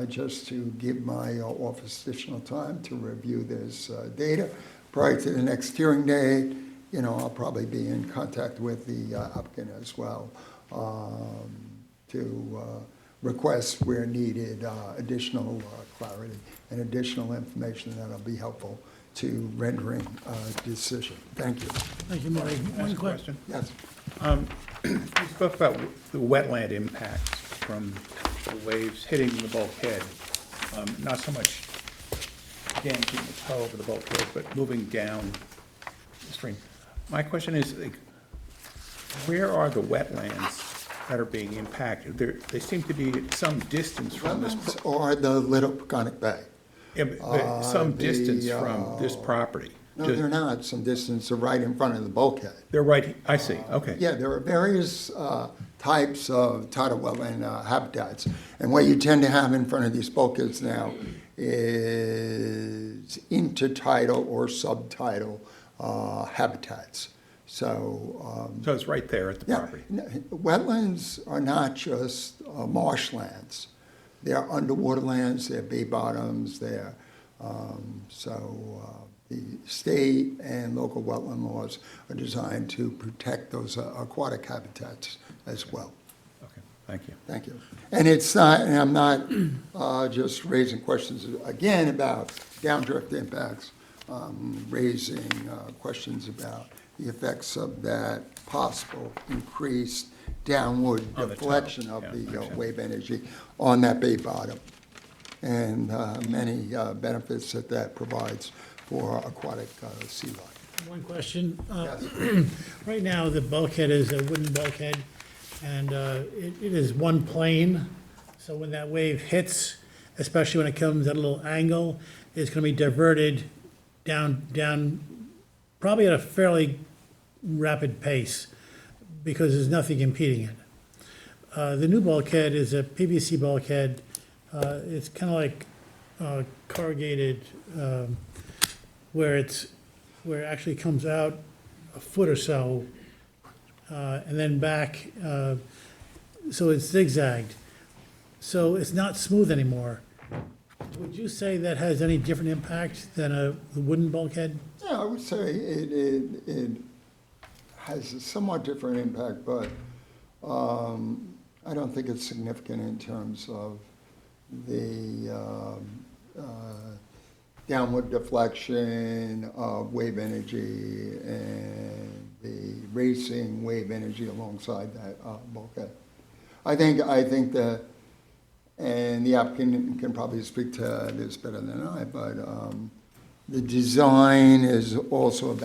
just to give my office additional time to review this data. Prior to the next hearing date, I'll probably be in contact with the applicant as well to request where needed additional clarity and additional information that'll be helpful to rendering a decision. Thank you. Thank you, Marty. One Question? Yes. You spoke about the wetland impacts from the waves hitting the bulkhead, not so much damaging the toe of the bulkhead, but moving down the stream. My question is, where are the wetlands that are being impacted? They seem to be at some distance from this. Wetlands or the Little Peconic Bay? Some distance from this property. No, they're not. Some distance. They're right in front of the bulkhead. They're right, I see, okay. Yeah, there are various types of tidal wetland habitats. And what you tend to have in front of these bulkheads now is intertidal or subtidal habitats. So it's right there at the property. Wetlands are not just marshlands. They're underwater lands, they're bay bottoms, they're, the state and local wetland laws are designed to protect those aquatic habitats as well. Okay, thank you. Thank you. And it's not, and I'm not just raising questions again about downdrift impacts, raising questions about the effects of that possible increased downward On the deflection toe, of yeah, the makes sense. wave energy on that bay bottom, and many benefits that provides for aquatic sea life. One question. Yes. Right now, the bulkhead is a wooden bulkhead, and it is one plane. So when that wave hits, especially when it comes at a little angle, it's going to be diverted down, probably at a fairly rapid pace, because there's nothing impeding it. The new bulkhead is a PVC bulkhead. It's kind of like corrugated, where it actually comes out a foot or so, and then back, so it's zigzagged. So it's not smooth anymore. Would you say that has any different impact than the wooden bulkhead? Yeah, I would say it has a somewhat different impact, but I don't think it's significant in terms of the downward deflection of wave energy and the racing wave energy alongside that bulkhead. I think that, and the applicant can probably speak to this better than I, but The design is also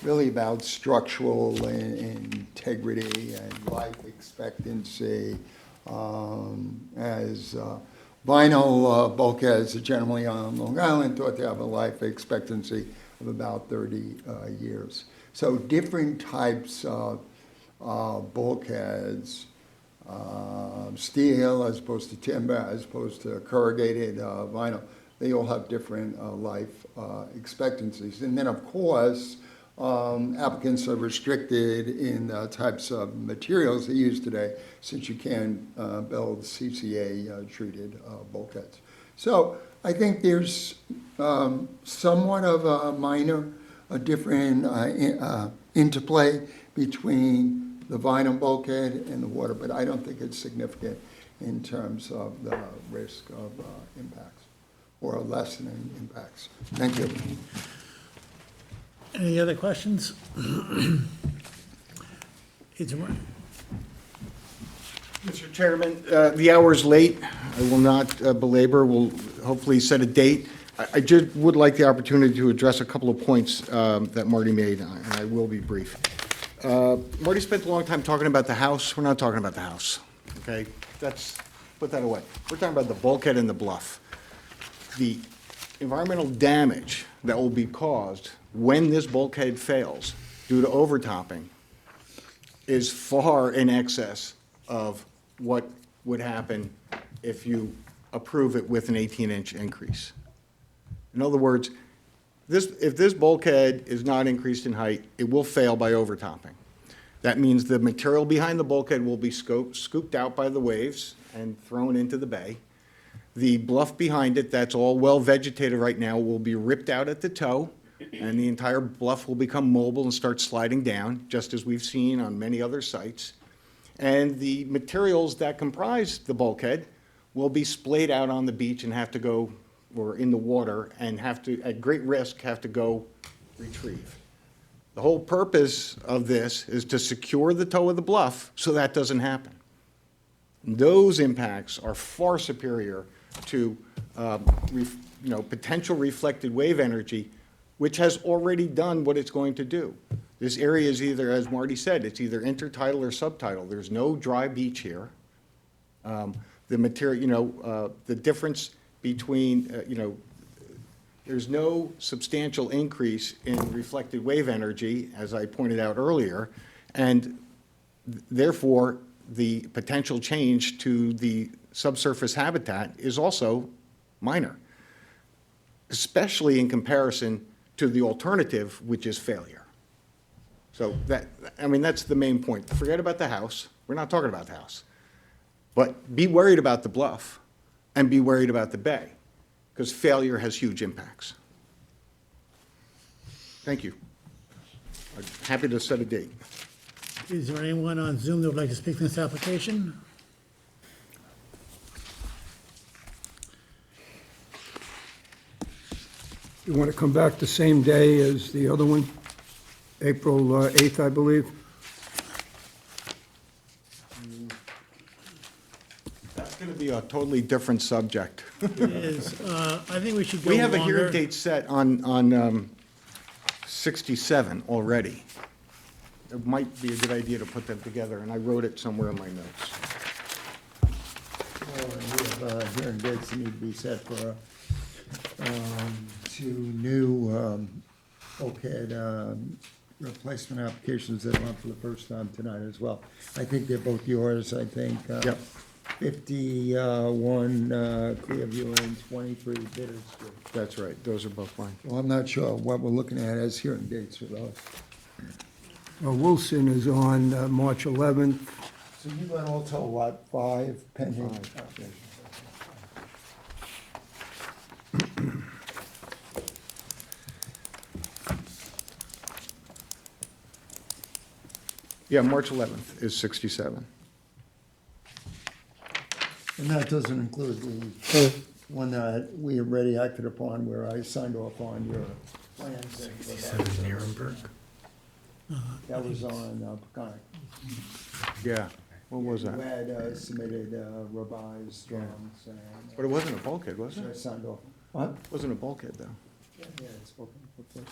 really about structural integrity and life expectancy. As vinyl bulkheads are generally on Long Island thought to have a life expectancy of about 30 years. So different types of bulkheads, steel as opposed to timber, as opposed to corrugated vinyl, they all have different life expectancies. And then, of course, applicants are restricted in the types of materials they use today, since you can build CCA-treated bulkheads. So I think there's somewhat of a minor, a different interplay between the vinyl bulkhead and the water, but I don't think it's significant in terms of the risk of impacts or lessening impacts. Thank you. Any other questions? It's Mr. Chairman, the hour is late. I will not belabor. We'll hopefully set a date. I just would like the opportunity to address a couple of points that Marty made, and I will be brief. Marty spent a long time talking about the house. We're not talking about the house, okay? Put that away. We're talking about the bulkhead and the bluff. The environmental damage that will be caused when this bulkhead fails due to overtopping is far in excess of what would happen if you approve it with an 18-inch increase. In other words, if this bulkhead is not increased in height, it will fail by overtopping. That means the material behind the bulkhead will be scooped out by the waves and thrown into the bay. The bluff behind it, that's all well vegetated right now, will be ripped out at the toe, and the entire bluff will become mobile and start sliding down, just as we've seen on many other sites. And the materials that comprise the bulkhead will be splayed out on the beach and have to go, or in the water, and have to, at great risk, have to go retrieve. The whole purpose of this is to secure the toe of the bluff so that doesn't happen. Those impacts are far superior to potential reflected wave energy, which has already done what it's going to do. This area is either, as Marty said, it's either intertidal or subtidal. There's no dry beach here. The material, the difference between, there's no substantial increase in reflected wave energy, as I pointed out earlier, and therefore, the potential change to the subsurface habitat is also minor, especially in comparison to the alternative, which is failure. So that's the main point. Forget about the house. We're not talking about the house. But be worried about the bluff and be worried about the bay, because failure has huge impacts. Thank you. I'm happy to set a date. Is there anyone on Zoom that would like to speak to this application? You want to come back the same day as the other one? April 8th, I believe? That's going to be a totally different subject. It is, I think we should go We have a longer. hearing date set on 67 already. It might be a good idea to put them together, and I wrote it somewhere in my notes. We have hearing dates that need to be set for two new bulkhead replacement applications that are on for the first time tonight as well. I think they're both yours, I think. Yep. 51 Clearview and 23 Bitter Street. That's right, those are both mine. Well, I'm not sure what we're looking at as hearing dates for those. Wilson is on March 11th. So you got all till what, 5 pending? Yeah, March 11th is 67. And that doesn't include the one that we already acted upon where I signed off on your plans. 67 Nierenberg. That was on Peconic. Yeah, what was You that? had submitted revised drawings and But it wasn't a bulkhead, was I it? signed off. What? It wasn't a bulkhead, though. Yeah, it's open for question.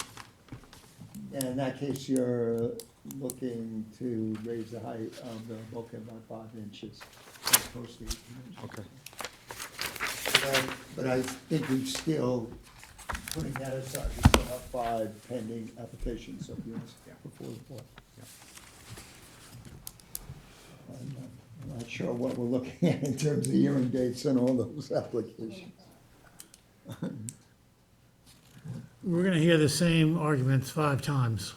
And in that case, you're looking to raise the height of the bulkhead by 5 inches as opposed to 18 inches. Okay. But I think we still, putting that aside, we still have 5 pending applications of yours before the board. I'm not sure what we're looking at in terms of hearing dates and all those applications. We're gonna hear the same arguments 5 times.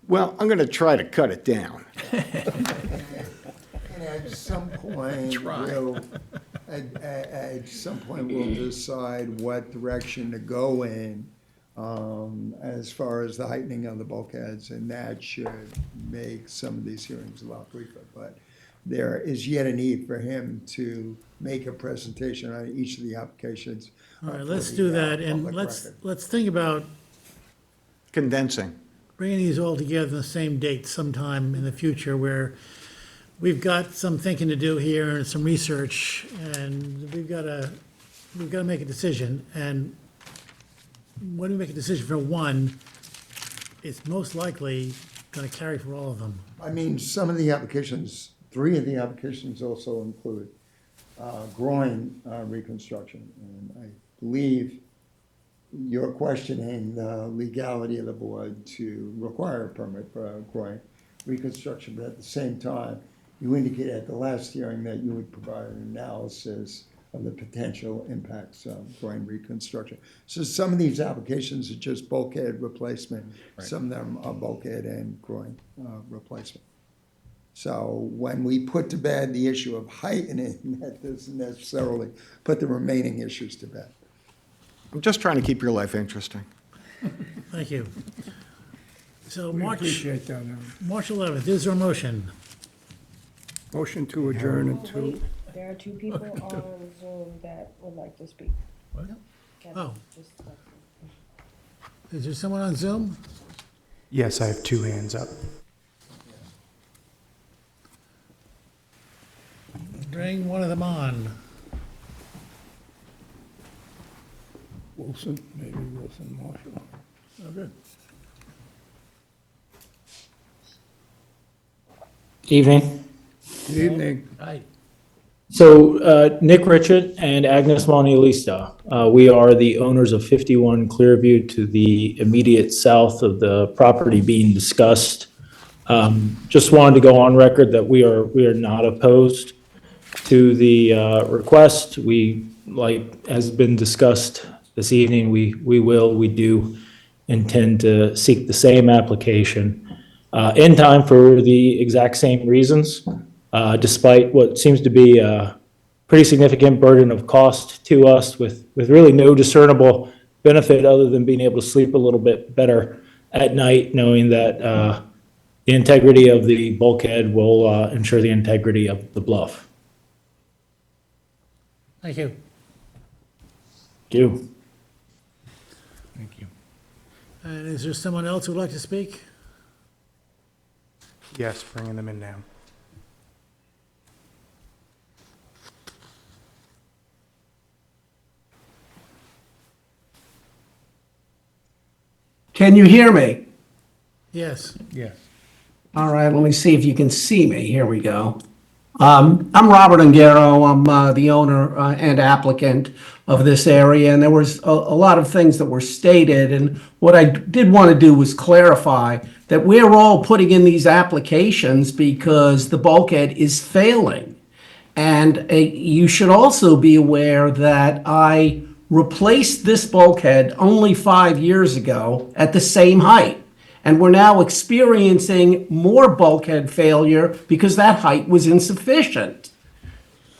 Well, I'm going to try to cut it down. And at some point, we'll decide what direction to go in, as far as the heightening of the bulkheads, and that should make some of these hearings a lot briefer. But there is yet a need for him to make a presentation on each of the applications. All right, for let's the, do that, and public let's, record. let's think about Condensing. bringing these all together in the same date sometime in the future where we've got some thinking to do here and some research, and we've gotta make a decision. And when we make a decision for one, it's most likely gonna carry for all of them. I mean, some of the applications, 3 of the applications also include groin reconstruction. And I believe you're questioning the legality of the board to require a permit for groin reconstruction, but at the same time, you indicated at the last hearing that you would provide an analysis of the potential impacts of groin reconstruction. So some of these applications are just bulkhead replacement, some of them are bulkhead and groin replacement. So when we put to bed the issue of heightening, that doesn't necessarily put the remaining issues to bed. I'm just trying to keep your life interesting. Thank you. So We March appreciate that. 11th, is there a motion? Motion to adjourn until, Wait, there are 2 people on Zoom that would like to speak. What? Kevin, Oh. just like- Is there someone on Zoom? Yes, I have 2 hands up. Bring one of them on. Wilson, maybe Wilson Marshall. Oh, good. Evening. Good evening. Hi. So Nick Richard and Agnes Monialista, we are the owners of 51 Clearview to the immediate south of the property being discussed. Just wanted to go on record that we are not opposed to the request. We, like has been discussed this evening, we do intend to seek the same application in time for the exact same reasons, despite what seems to be a pretty significant burden of cost to us with really no discernible benefit other than being able to sleep a little bit better at night, knowing that the integrity of the bulkhead will ensure the integrity of the bluff. Thank you. Thank you. Thank you. And is there someone else who would like to speak? Yes, bringing them in now. Can you hear me? Yes. Yes. All right, let me see if you can see me. Here we go. I'm Robert Ungaro. I'm the owner and applicant of this area, and there was a lot of things that were stated, and what I did want to do was clarify that we're all putting in these applications because the bulkhead is failing. And you should also be aware that I replaced this bulkhead only 5 years ago at the same height. And we're now experiencing more bulkhead failure because that height was insufficient.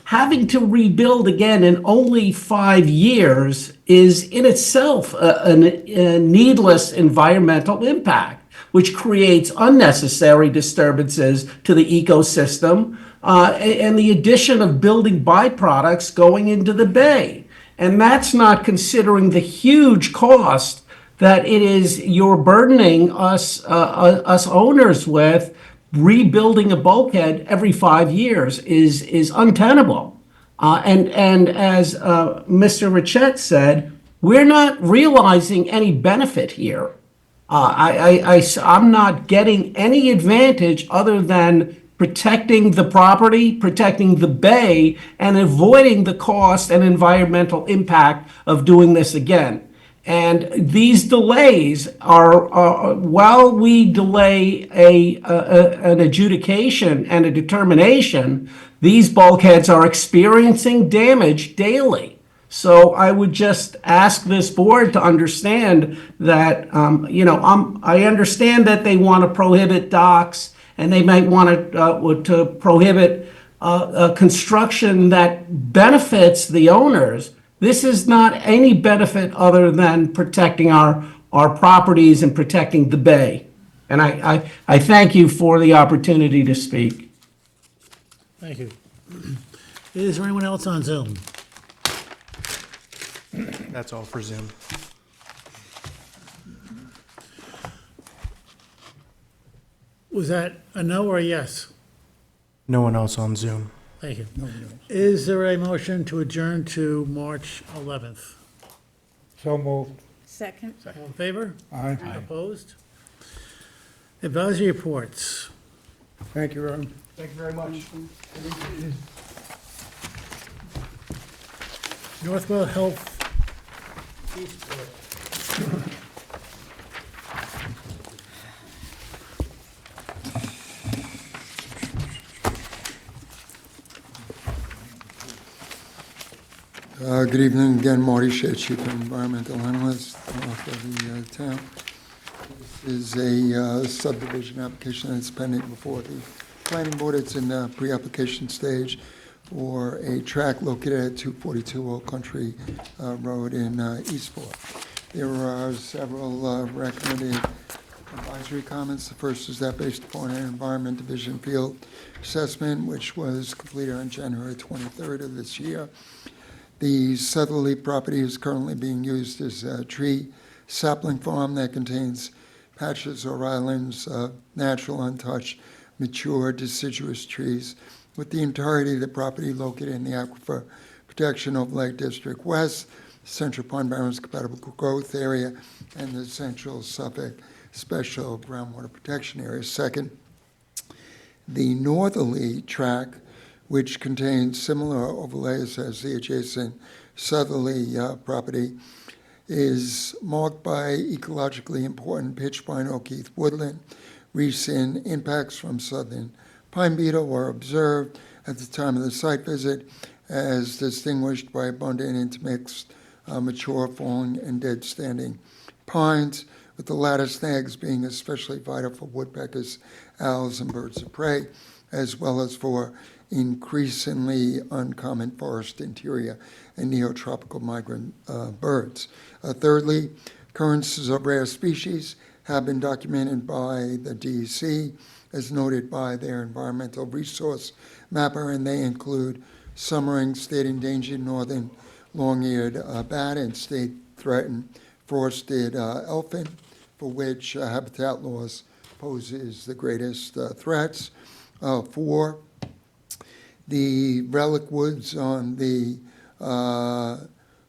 Having to rebuild again in only 5 years is in itself a needless environmental impact, which creates unnecessary disturbances to the ecosystem and the addition of building byproducts going into the bay. And that's not considering the huge cost that you're burdening us owners with. Rebuilding a bulkhead every 5 years is untenable. And as Mr. Richette said, we're not realizing any benefit here. I'm not getting any advantage other than protecting the property, protecting the bay, and avoiding the cost and environmental impact of doing this again. And these delays are while we delay an adjudication and a determination, these bulkheads are experiencing damage daily. So I would just ask this board to understand that, I understand that they want to prohibit docks and they might want to prohibit construction that benefits the owners. This is not any benefit other than protecting our properties and protecting the bay. And I thank you for the opportunity to speak. Thank you. Is there anyone else on Zoom? That's all for Zoom. Was that a no or a yes? No one else on Zoom. Thank you. Is there a motion to adjourn to March 11th? So moved. Second. All in favor? Aye. Opposed? Advisory reports. Thank you, Aaron. Thank you very much. Northwell Health Eastport. Good evening again, Marty Shea, Chief Environmental Analyst for the town. This is a subdivision application that's pending before the planning board. It's in the pre-application stage for a tract located at 242 Old Country Road in Eastport. There are several recommended advisory comments. The first is that based upon an Environment Division field assessment, which was completed on January 23rd of this year, the southerly property is currently being used as a tree sapling farm that contains patches or islands of natural, untouched, mature, deciduous trees, with the entirety of the property located in the Aquifer Protection Overlay District West, Central Pond Barrens Compatible Growth Area, and the Central Suffolk Special Groundwater Protection Area. Second, the northerly tract, which contains similar overlays as the adjacent southerly property, is marked by ecologically important pitch pine oak heath woodland. Recent impacts from southern pine beetle were observed at the time of the site visit, as distinguished by abundant intermixed mature, fallen, and dead standing pines, with the latter snags being especially vital for woodpeckers, owls, and birds of prey, as well as for increasingly uncommon forest interior and neotropical migrant birds. Thirdly, occurrences of rare species have been documented by the DEC, as noted by their environmental resource mapper, and they include summering state endangered northern long-eared bat and state threatened frosted elfin, for which habitat loss poses the greatest threats. 4, the relic woods on the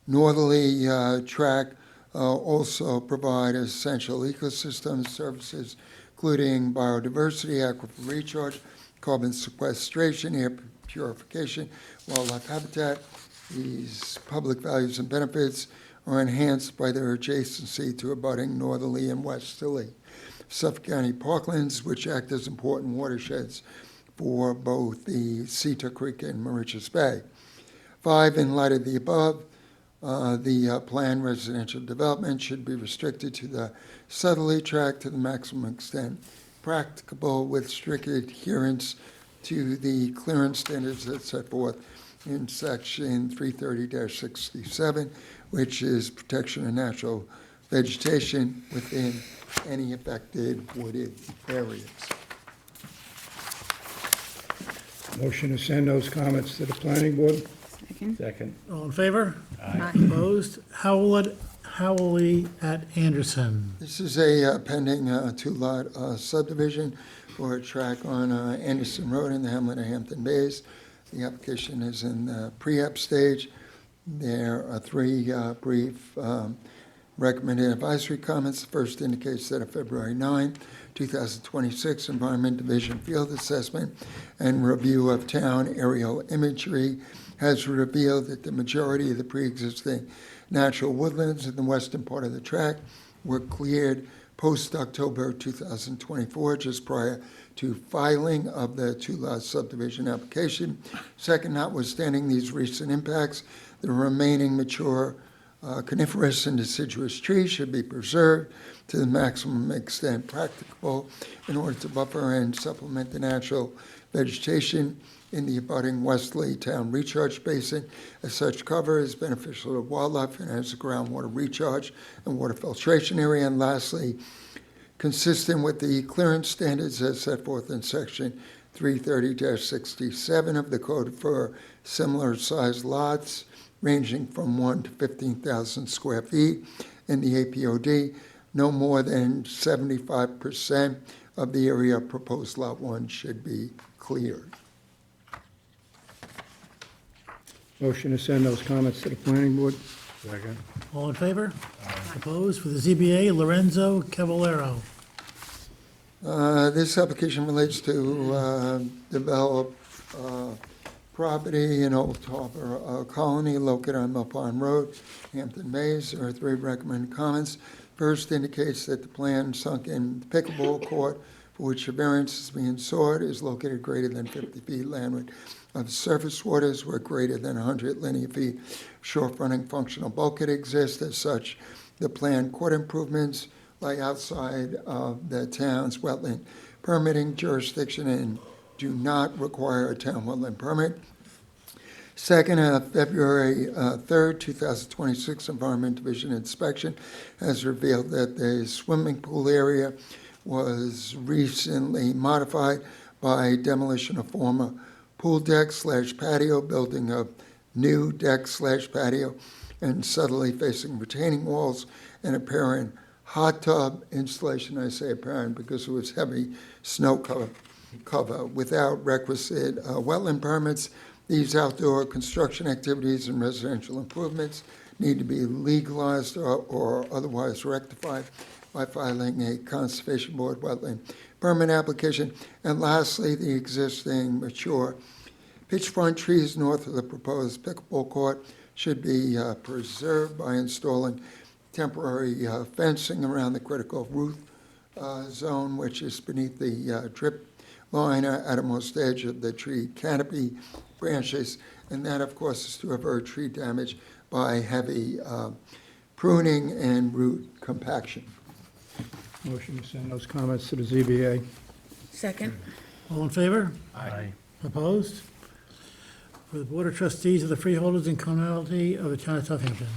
northerly tract also provide essential ecosystem services, including biodiversity, aquifer recharge, carbon sequestration, air purification, wildlife habitat. These public values and benefits are enhanced by their adjacency to abutting northerly and westerly Suffolk County parklands, which act as important watersheds for both the Cedar Creek and Mauritius Bay. 5, in light of the above, the planned residential development should be restricted to the southerly tract to the maximum extent practicable, with strict adherence to the clearance standards that set forth in section 330-67, which is protection of natural vegetation within any affected wooded areas. Motion to send those comments to the planning board? Second. All in favor? Opposed? Howley at Anderson. This is a pending two-lot subdivision for a tract on Anderson Road in the hamlet of Hampton Bays. The application is in the pre-app stage. There are three brief recommended advisory comments. The first indicates that a February 9, 2026 Environment Division field assessment and review of town aerial imagery has revealed that the majority of the pre-existing natural woodlands in the western part of the tract were cleared post-October 2024, just prior to filing of the two-lot subdivision application. Second, notwithstanding these recent impacts, the remaining mature coniferous and deciduous trees should be preserved to the maximum extent practicable in order to buffer and supplement the natural vegetation in the abutting Wesley Town recharge basin. As such, cover is beneficial to wildlife and as a groundwater recharge and water filtration area. And lastly, consistent with the clearance standards as set forth in section 330-67 of the code for similar sized lots ranging from 1 to 15,000 square feet in the APOD, no more than 75% of the area of proposed lot 1 should be cleared. Motion to send those comments to the planning board. Second. All in favor? Opposed? For the ZBA, Lorenzo Cavallero. This application relates to develop property in Old Harbor Colony located on Mill Pond Road, Hampton Bays. There are three recommended comments. First indicates that the planned sunken pickleball court for which a variance is being sought is located greater than 50 feet landward of surface waters where greater than 100 linear feet shore-fronting functional bulkhead exists. As such, the planned court improvements lie outside of the town's wetland permitting jurisdiction and do not require a town wetland permit. Second, February 3rd, 2026 Environment Division inspection has revealed that the swimming pool area was recently modified by demolition of former pool deck / patio, building of new deck / patio, and subtly facing retaining walls and apparent hot tub installation. I say apparent because it was heavy snow cover without requisite wetland permits. These outdoor construction activities and residential improvements need to be legalized or otherwise rectified by filing a Conservation Board wetland permit application. And lastly, the existing mature pitchfront trees north of the proposed pickleball court should be preserved by installing temporary fencing around the critical root zone, which is beneath the drip line at the most edge of the tree canopy branches. And that, of course, is to avert tree damage by heavy pruning and root compaction. Motion to send those comments to the ZBA. Second. All in favor? Aye. Opposed? For the Board of Trustees of the Freeholders and Commonalty of the Town of Southampton,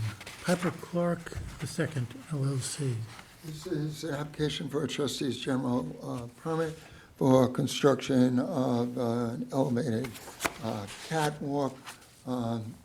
Piper Clark II, LLC. This is an application for a trustee's general permit for construction of an elevated catwalk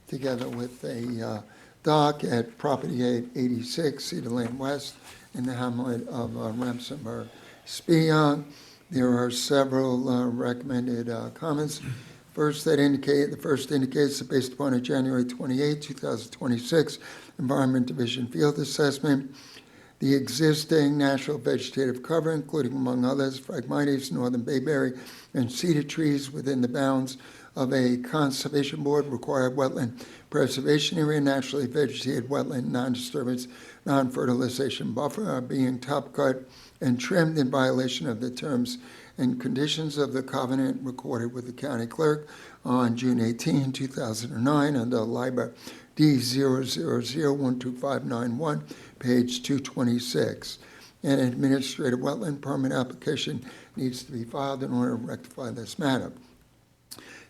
together with a dock at property 886 Cedar Lane West in the hamlet of Remsenburg, Spion. There are several recommended comments. The first indicates that based upon a January 28, 2026 Environment Division field assessment, the existing natural vegetative cover, including among others Phragmites, northern bayberry, and cedar trees within the bounds of a Conservation Board required wetland preservation area, naturally vegetated wetland non-disturbance, non-fertilization buffer are being top cut and trimmed in violation of the terms and conditions of the covenant recorded with the county clerk on June 18, 2009 under LIBOR D000125591, page 226. An administrative wetland permit application needs to be filed in order to rectify this matter.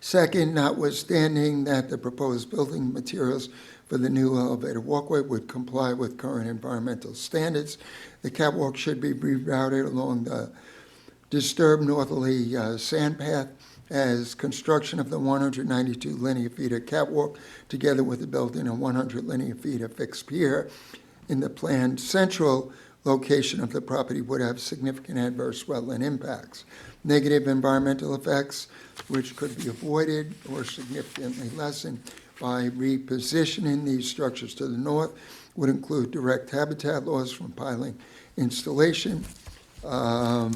Second, notwithstanding that the proposed building materials for the new elevated walkway would comply with current environmental standards, the catwalk should be rerouted along the disturbed northerly sand path as construction of the 192 linear feet of catwalk together with the building of 100 linear feet of fixed pier in the planned central location of the property would have significant adverse wetland impacts. Negative environmental effects, which could be avoided or significantly lessened by repositioning these structures to the north, would include direct habitat loss from piling installation. Hold on.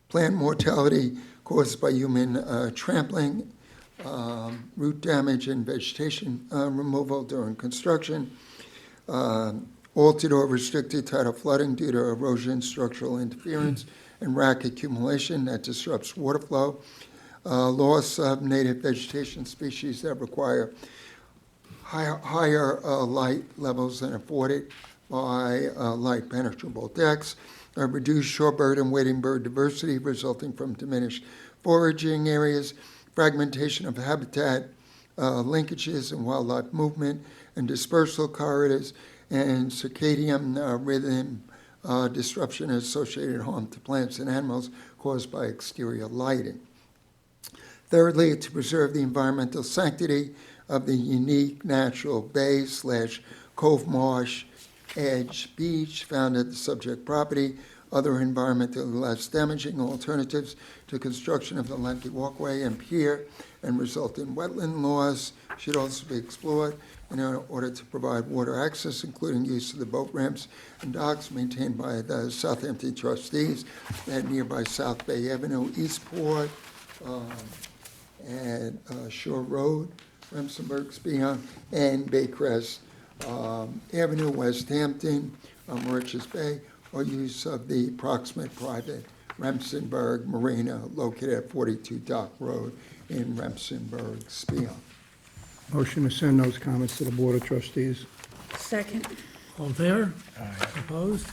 Plant mortality caused by human trampling, root damage and vegetation removal during construction, altered or restricted tidal flooding due to erosion, structural interference, and rack accumulation that disrupts water flow, loss of native vegetation species that require higher light levels than afforded by light penetrable decks, reduced shorebird and wading bird diversity resulting from diminished foraging areas, fragmentation of habitat, linkages and wildlife movement and dispersal corridors, and circadian rhythm disruption and associated harm to plants and animals caused by exterior lighting. Thirdly, to preserve the environmental sanctity of the unique natural bay/cove marsh edge beach found at the subject property. Other environmentally less damaging alternatives to construction of the lengthy walkway and pier and resulting wetland loss should also be explored in order to provide water access, including use of the boat ramps and docks maintained by the Southampton trustees at nearby South Bay Avenue, Eastport, and Shore Road, Remsenburg, Spion, and Baycrest Avenue, West Hampton, Mauritius Bay, or use of the proximate private Remsenburg Marina located at 42 Dock Road in Remsenburg, Spion. Motion to send those comments to the Board of Trustees. Second. All in favor? Opposed?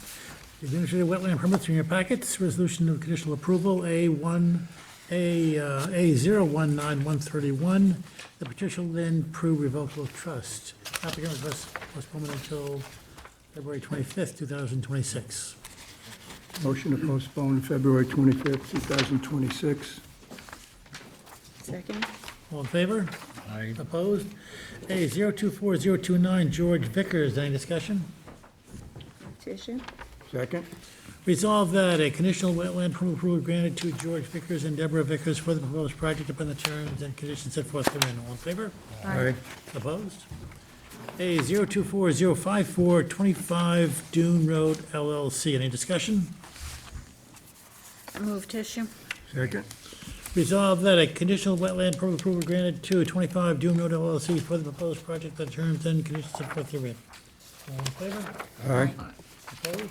The administrative wetland permits are in your packets. Resolution of conditional approval, A019-131. The petition will then prove revocable trust. Applicant requests postponement until February 25th, 2026. Motion to postpone February 25th, 2026. Second. All in favor? Aye. Opposed? A024029, George Vickers. Any discussion? Petition. Second. Resolve that a conditional wetland permit approval granted to George Vickers and Deborah Vickers for the proposed project upon the terms and conditions set forth therein. All in favor? Aye. Opposed? A024054, 25 Dune Road LLC. Any discussion? Move tissue. Second. Resolve that a conditional wetland permit approval granted to 25 Dune Road LLC for the proposed project on the terms and conditions set forth herein. All in favor? Aye. Opposed?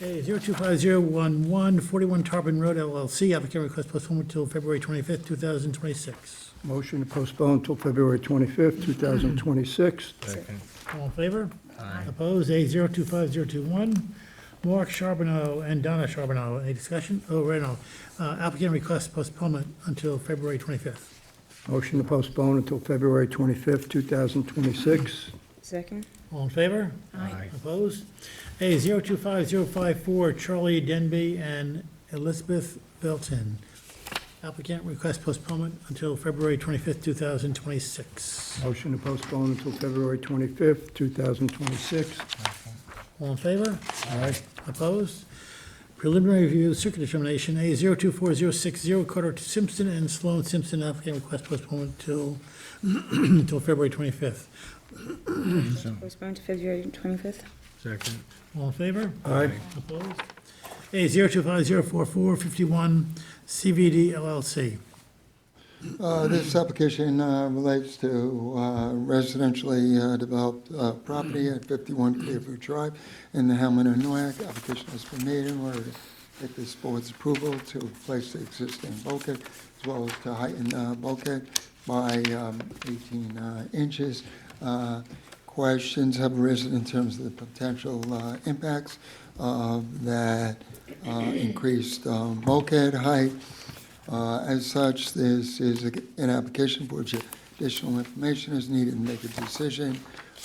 A025011, 41 Tarpon Road LLC. Applicant requests postponement until February 25th, 2026. Motion to postpone until February 25th, 2026. Second. All in favor? Aye. Opposed? A025021, Mark Charbonneau and Donna Charbonneau. Any discussion? Oh, right now. Applicant requests postponement until February 25th. Motion to postpone until February 25th, 2026. Second. All in favor? Aye. Opposed? A025054, Charlie Denby and Elizabeth Belton. Applicant requests postponement until February 25th, 2026. Motion to postpone until February 25th, 2026. All in favor? Aye. Opposed? Preliminary review, circuit determination, A024060, Carter Simpson and Sloan Simpson. Applicant requests postponement till February 25th. Postpone to February 25th. Second. All in favor? Aye. Opposed? A025044, 51 CVD LLC. This application relates to residentially developed property at 51 Clearview Drive in the Hamlet of Noack. Application has been made in order to get this board's approval to replace the existing bulkhead as well as to heighten the bulkhead by 18 inches. Questions have arisen in terms of the potential impacts of that increased bulkhead height. As such, this is an application for which additional information is needed to make a decision.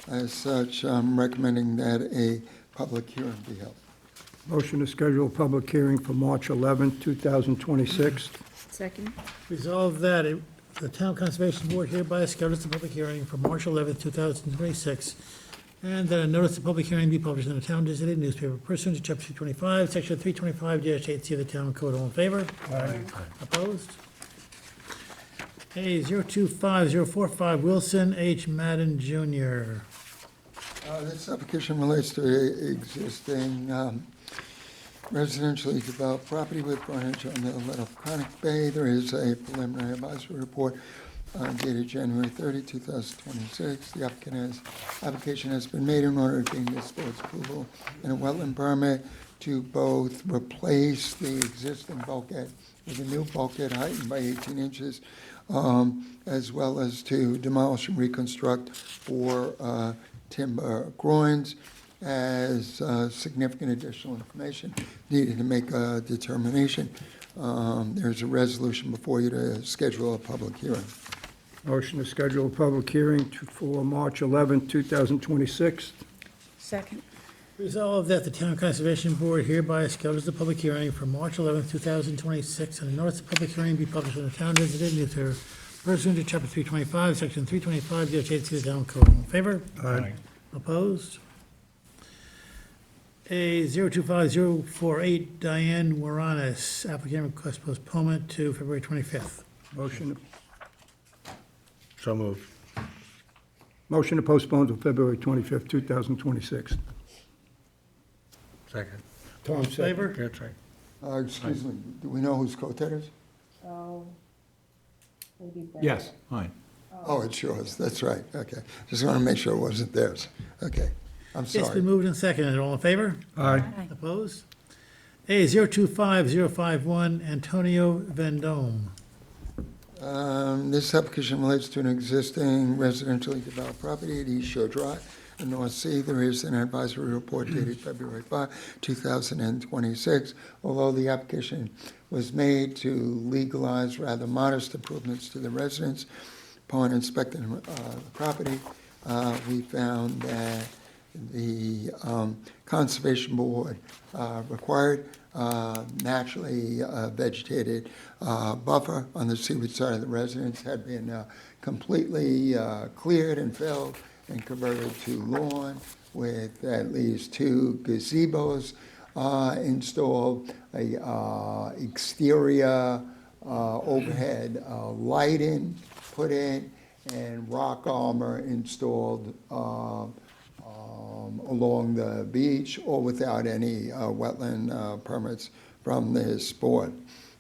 As such, I'm recommending that a public hearing be held. Motion to schedule a public hearing for March 11th, 2026. Second. Resolve that The Town Conservation Board hereby schedules the public hearing for March 11th, 2026, and that a notice of public hearing be published in the town designated newspaper pursuant to Chapter 225, Section 325-8C of the Town Code. All in favor? Aye. Opposed? A 025045 Wilson H. Madden Jr. This application relates to a existing residentially developed property with frontage on the Laconic Bay. There is a preliminary advisory report dated January 30, 2026. The application has been made in order to gain this board's approval and a wetland permit to both replace the existing bulkhead with a new bulkhead heightened by 18 inches, as well as to demolish and reconstruct 4 timber groins, as significant additional information needed to make a determination. There's a resolution before you to schedule a public hearing. Motion to schedule a public hearing for March 11th, 2026. Second. Resolved that the Town Conservation Board hereby schedules the public hearing for March 11th, 2026, and a notice of public hearing be published in the town designated newspaper pursuant to Chapter 325, Section 325-8C of the Town Code. All in favor? Aye. Opposed? A 025048 Diane Waranis, applicant requests postponement to February 25th. Motion, So moved. motion to postpone to February 25th, 2026. Second. Tom, second. Favor? That's right. Excuse me, do we know whose coat that is? Oh, maybe Brad. Yes, fine. Oh, it's yours, that's right, okay. Just want to make sure it wasn't theirs. Okay, I'm It's been sorry. moved and seconded. All in favor? Aye. Opposed? A 025051 Antonio Vendome. This application relates to an existing residentially developed property at East Shore Drive in North Sea. There is an advisory report dated February 5, 2026. Although the application was made to legalize rather modest improvements to the residents, upon inspecting the property, we found that the Conservation Board required naturally vegetated buffer on the seaward side of the residence had been completely cleared and filled and converted to lawn with at least 2 gazebos installed, a exterior overhead lighting put in, and rock armor installed along the beach, or without any wetland permits from this board.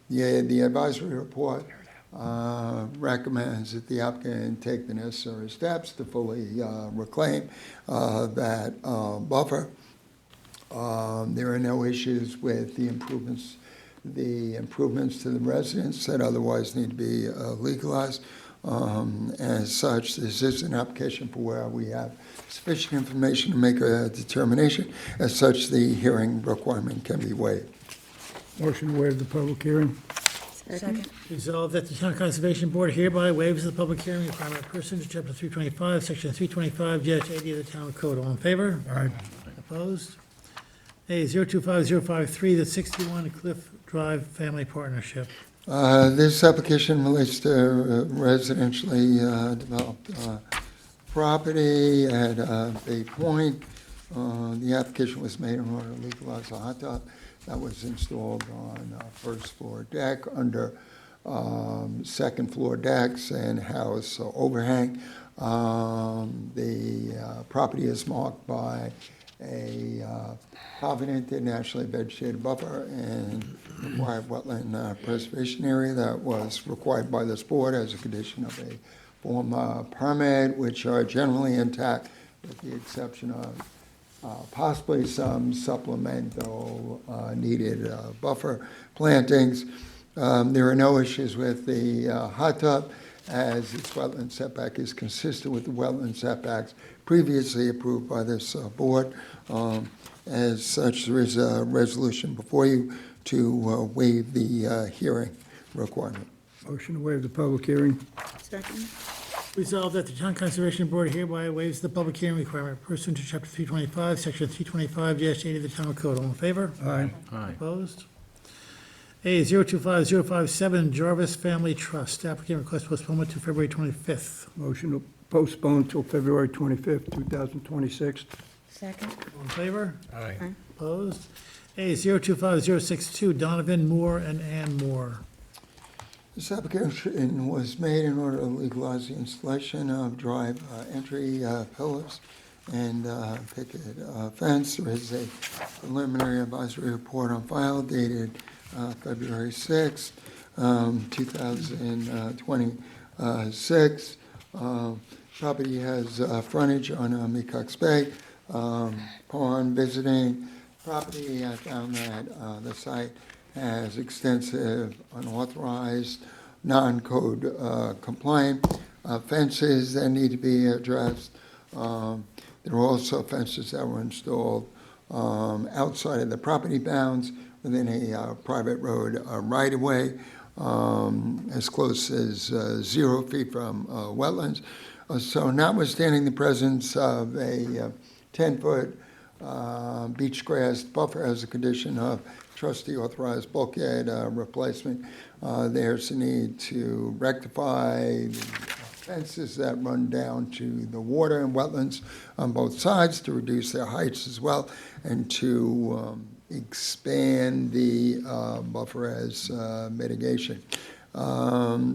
The advisory report recommends that the applicant take the necessary steps to fully reclaim that buffer. There are no issues with the improvements to the residents that otherwise need to be legalized. As such, this is an application for where we have sufficient information to make a determination. As such, the hearing requirement can be waived. Motion to waive the public hearing. Second. Resolved that the Town Conservation Board hereby waives the public hearing requirement pursuant to Chapter 325, Section 325-80 of the Town Code. All in favor? Aye. Opposed? A 025053, the 61 Cliff Drive Family Partnership. This application relates to residentially developed property at Bay Point. The application was made in order to legalize a hot tub that was installed on first floor deck under second floor decks and house overhang. The property is marked by a covenanted naturally vegetated buffer and required wetland preservation area that was required by this board as a condition of a form permit, which are generally intact with the exception of possibly some supplemental needed buffer plantings. There are no issues with the hot tub, as its wetland setback is consistent with the wetland setbacks previously approved by this board. As such, there is a resolution before you to waive the hearing requirement. Motion to waive the public hearing. Second. Resolved that the Town Conservation Board hereby waives the public hearing requirement pursuant to Chapter 325, Section 325-80 of the Town Code. All in favor? Aye. Aye. Opposed? A 025057 Jarvis Family Trust, applicant requests postponement to February 25th. Motion to postpone till February 25th, 2026. Second. All in favor? Aye. Opposed? A 025062 Donovan Moore and Ann Moore. This application was made in order to legalize the installation of drive entry pillars and picket fence. There is a preliminary advisory report on file dated February 6, 2026. Property has frontage on Mecox Bay. Upon visiting property, I found that the site has extensive unauthorized, non-code compliant fences that need to be addressed. There are also fences that were installed outside of the property bounds within a private road right-of-way, as close as 0 feet from wetlands. So notwithstanding the presence of a 10-foot beach grass buffer as a condition of trustee authorized bulkhead replacement, there's a need to rectify the fences that run down to the water and wetlands on both sides to reduce their heights as well, and to expand the buffer as mitigation.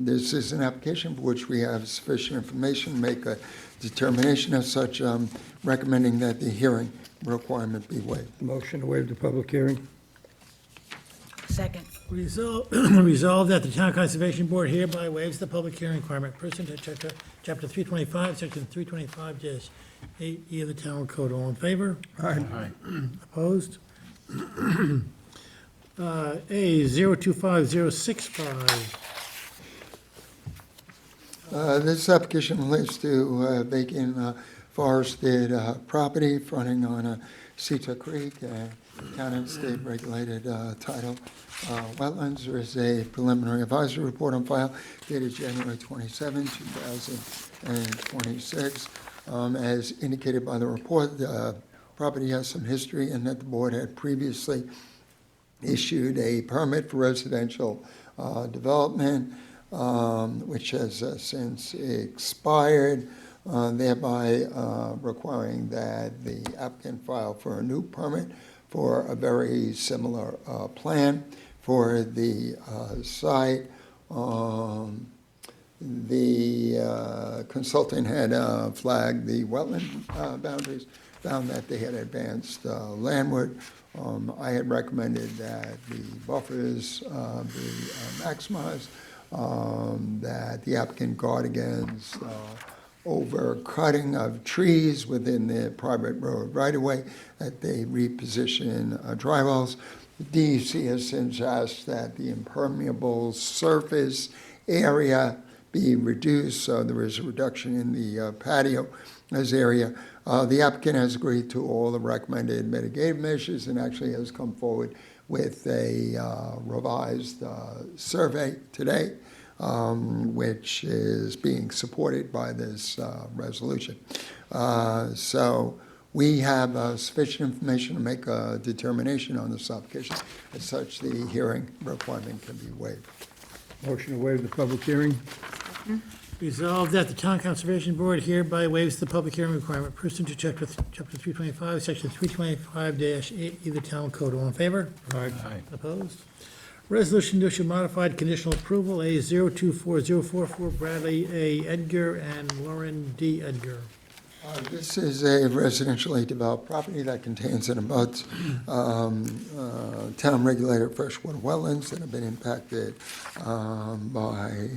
This is an application for which we have sufficient information to make a determination as such, recommending that the hearing requirement be waived. Motion to waive the public hearing. Second. Resolved that the Town Conservation Board hereby waives the public hearing requirement pursuant to Chapter 325, Section 325-8E of the Town Code. All in favor? Aye. Opposed? A 025065. This application relates to vacant forested property fronting on Ceta Creek, town and state regulated title wetlands. There is a preliminary advisory report on file dated January 27, 2026. As indicated by the report, the property has some history in that the board had previously issued a permit for residential development, which has since expired, thereby requiring that the applicant file for a new permit for a very similar plan for the site. The consultant had flagged the wetland boundaries, found that they had advanced landward. I had recommended that the buffers be maximized, that the applicant guard against over-cutting of trees within the private road right-of-way, that they reposition dry wells. The DEC has since asked that the impermeable surface area be reduced, so there is a reduction in the patio as area. The applicant has agreed to all the recommended mitigative measures and actually has come forward with a revised survey today, which is being supported by this resolution. So we have sufficient information to make a determination on this application. As such, the hearing requirement can be waived. Motion to waive the public hearing. Resolved that the Town Conservation Board hereby waives the public hearing requirement pursuant to Chapter 325, Section 325-8E of the Town Code. All in favor? Aye. Opposed? Resolution to issue modified conditional approval, A 024044, Bradley A. Edgar and Lauren D. Edgar. This is a residentially developed property that contains and abuts town-regulated freshwater wetlands that have been impacted by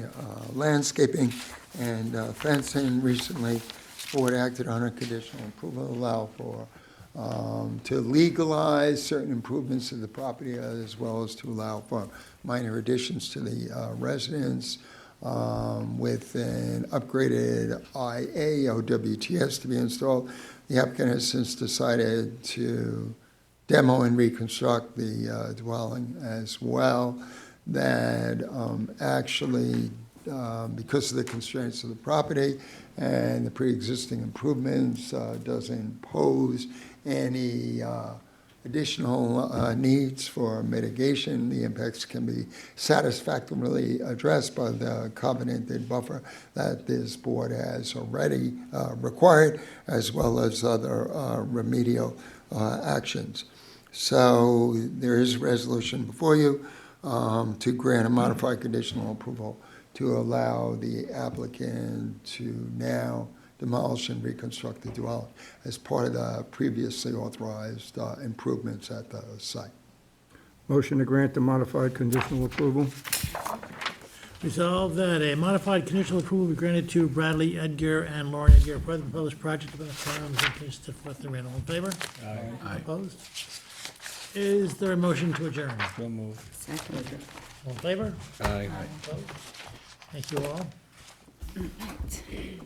landscaping and fencing. Recently, the board acted on a conditional approval to allow for to legalize certain improvements to the property, as well as to allow for minor additions to the residence, with an upgraded IA OWTS to be installed. The applicant has since decided to demo and reconstruct the dwelling as well. That actually, because of the constraints of the property and the pre-existing improvements, doesn't pose any additional needs for mitigation. The impacts can be satisfactorily addressed by the covenanted buffer that this board has already required, as well as other remedial actions. So there is a resolution before you to grant a modified conditional approval to allow the applicant to now demolish and reconstruct the dwelling as part of the previously authorized improvements at the site. Motion to grant the modified conditional approval? Resolved that a modified conditional approval be granted to Bradley Edgar and Lauren Edgar for the proposed project about the terms and conditions set forth therein. All in favor? Aye. Opposed? Is there a motion to adjourn? So moved. Second. All in favor? Aye. Opposed? Thank you all. Right.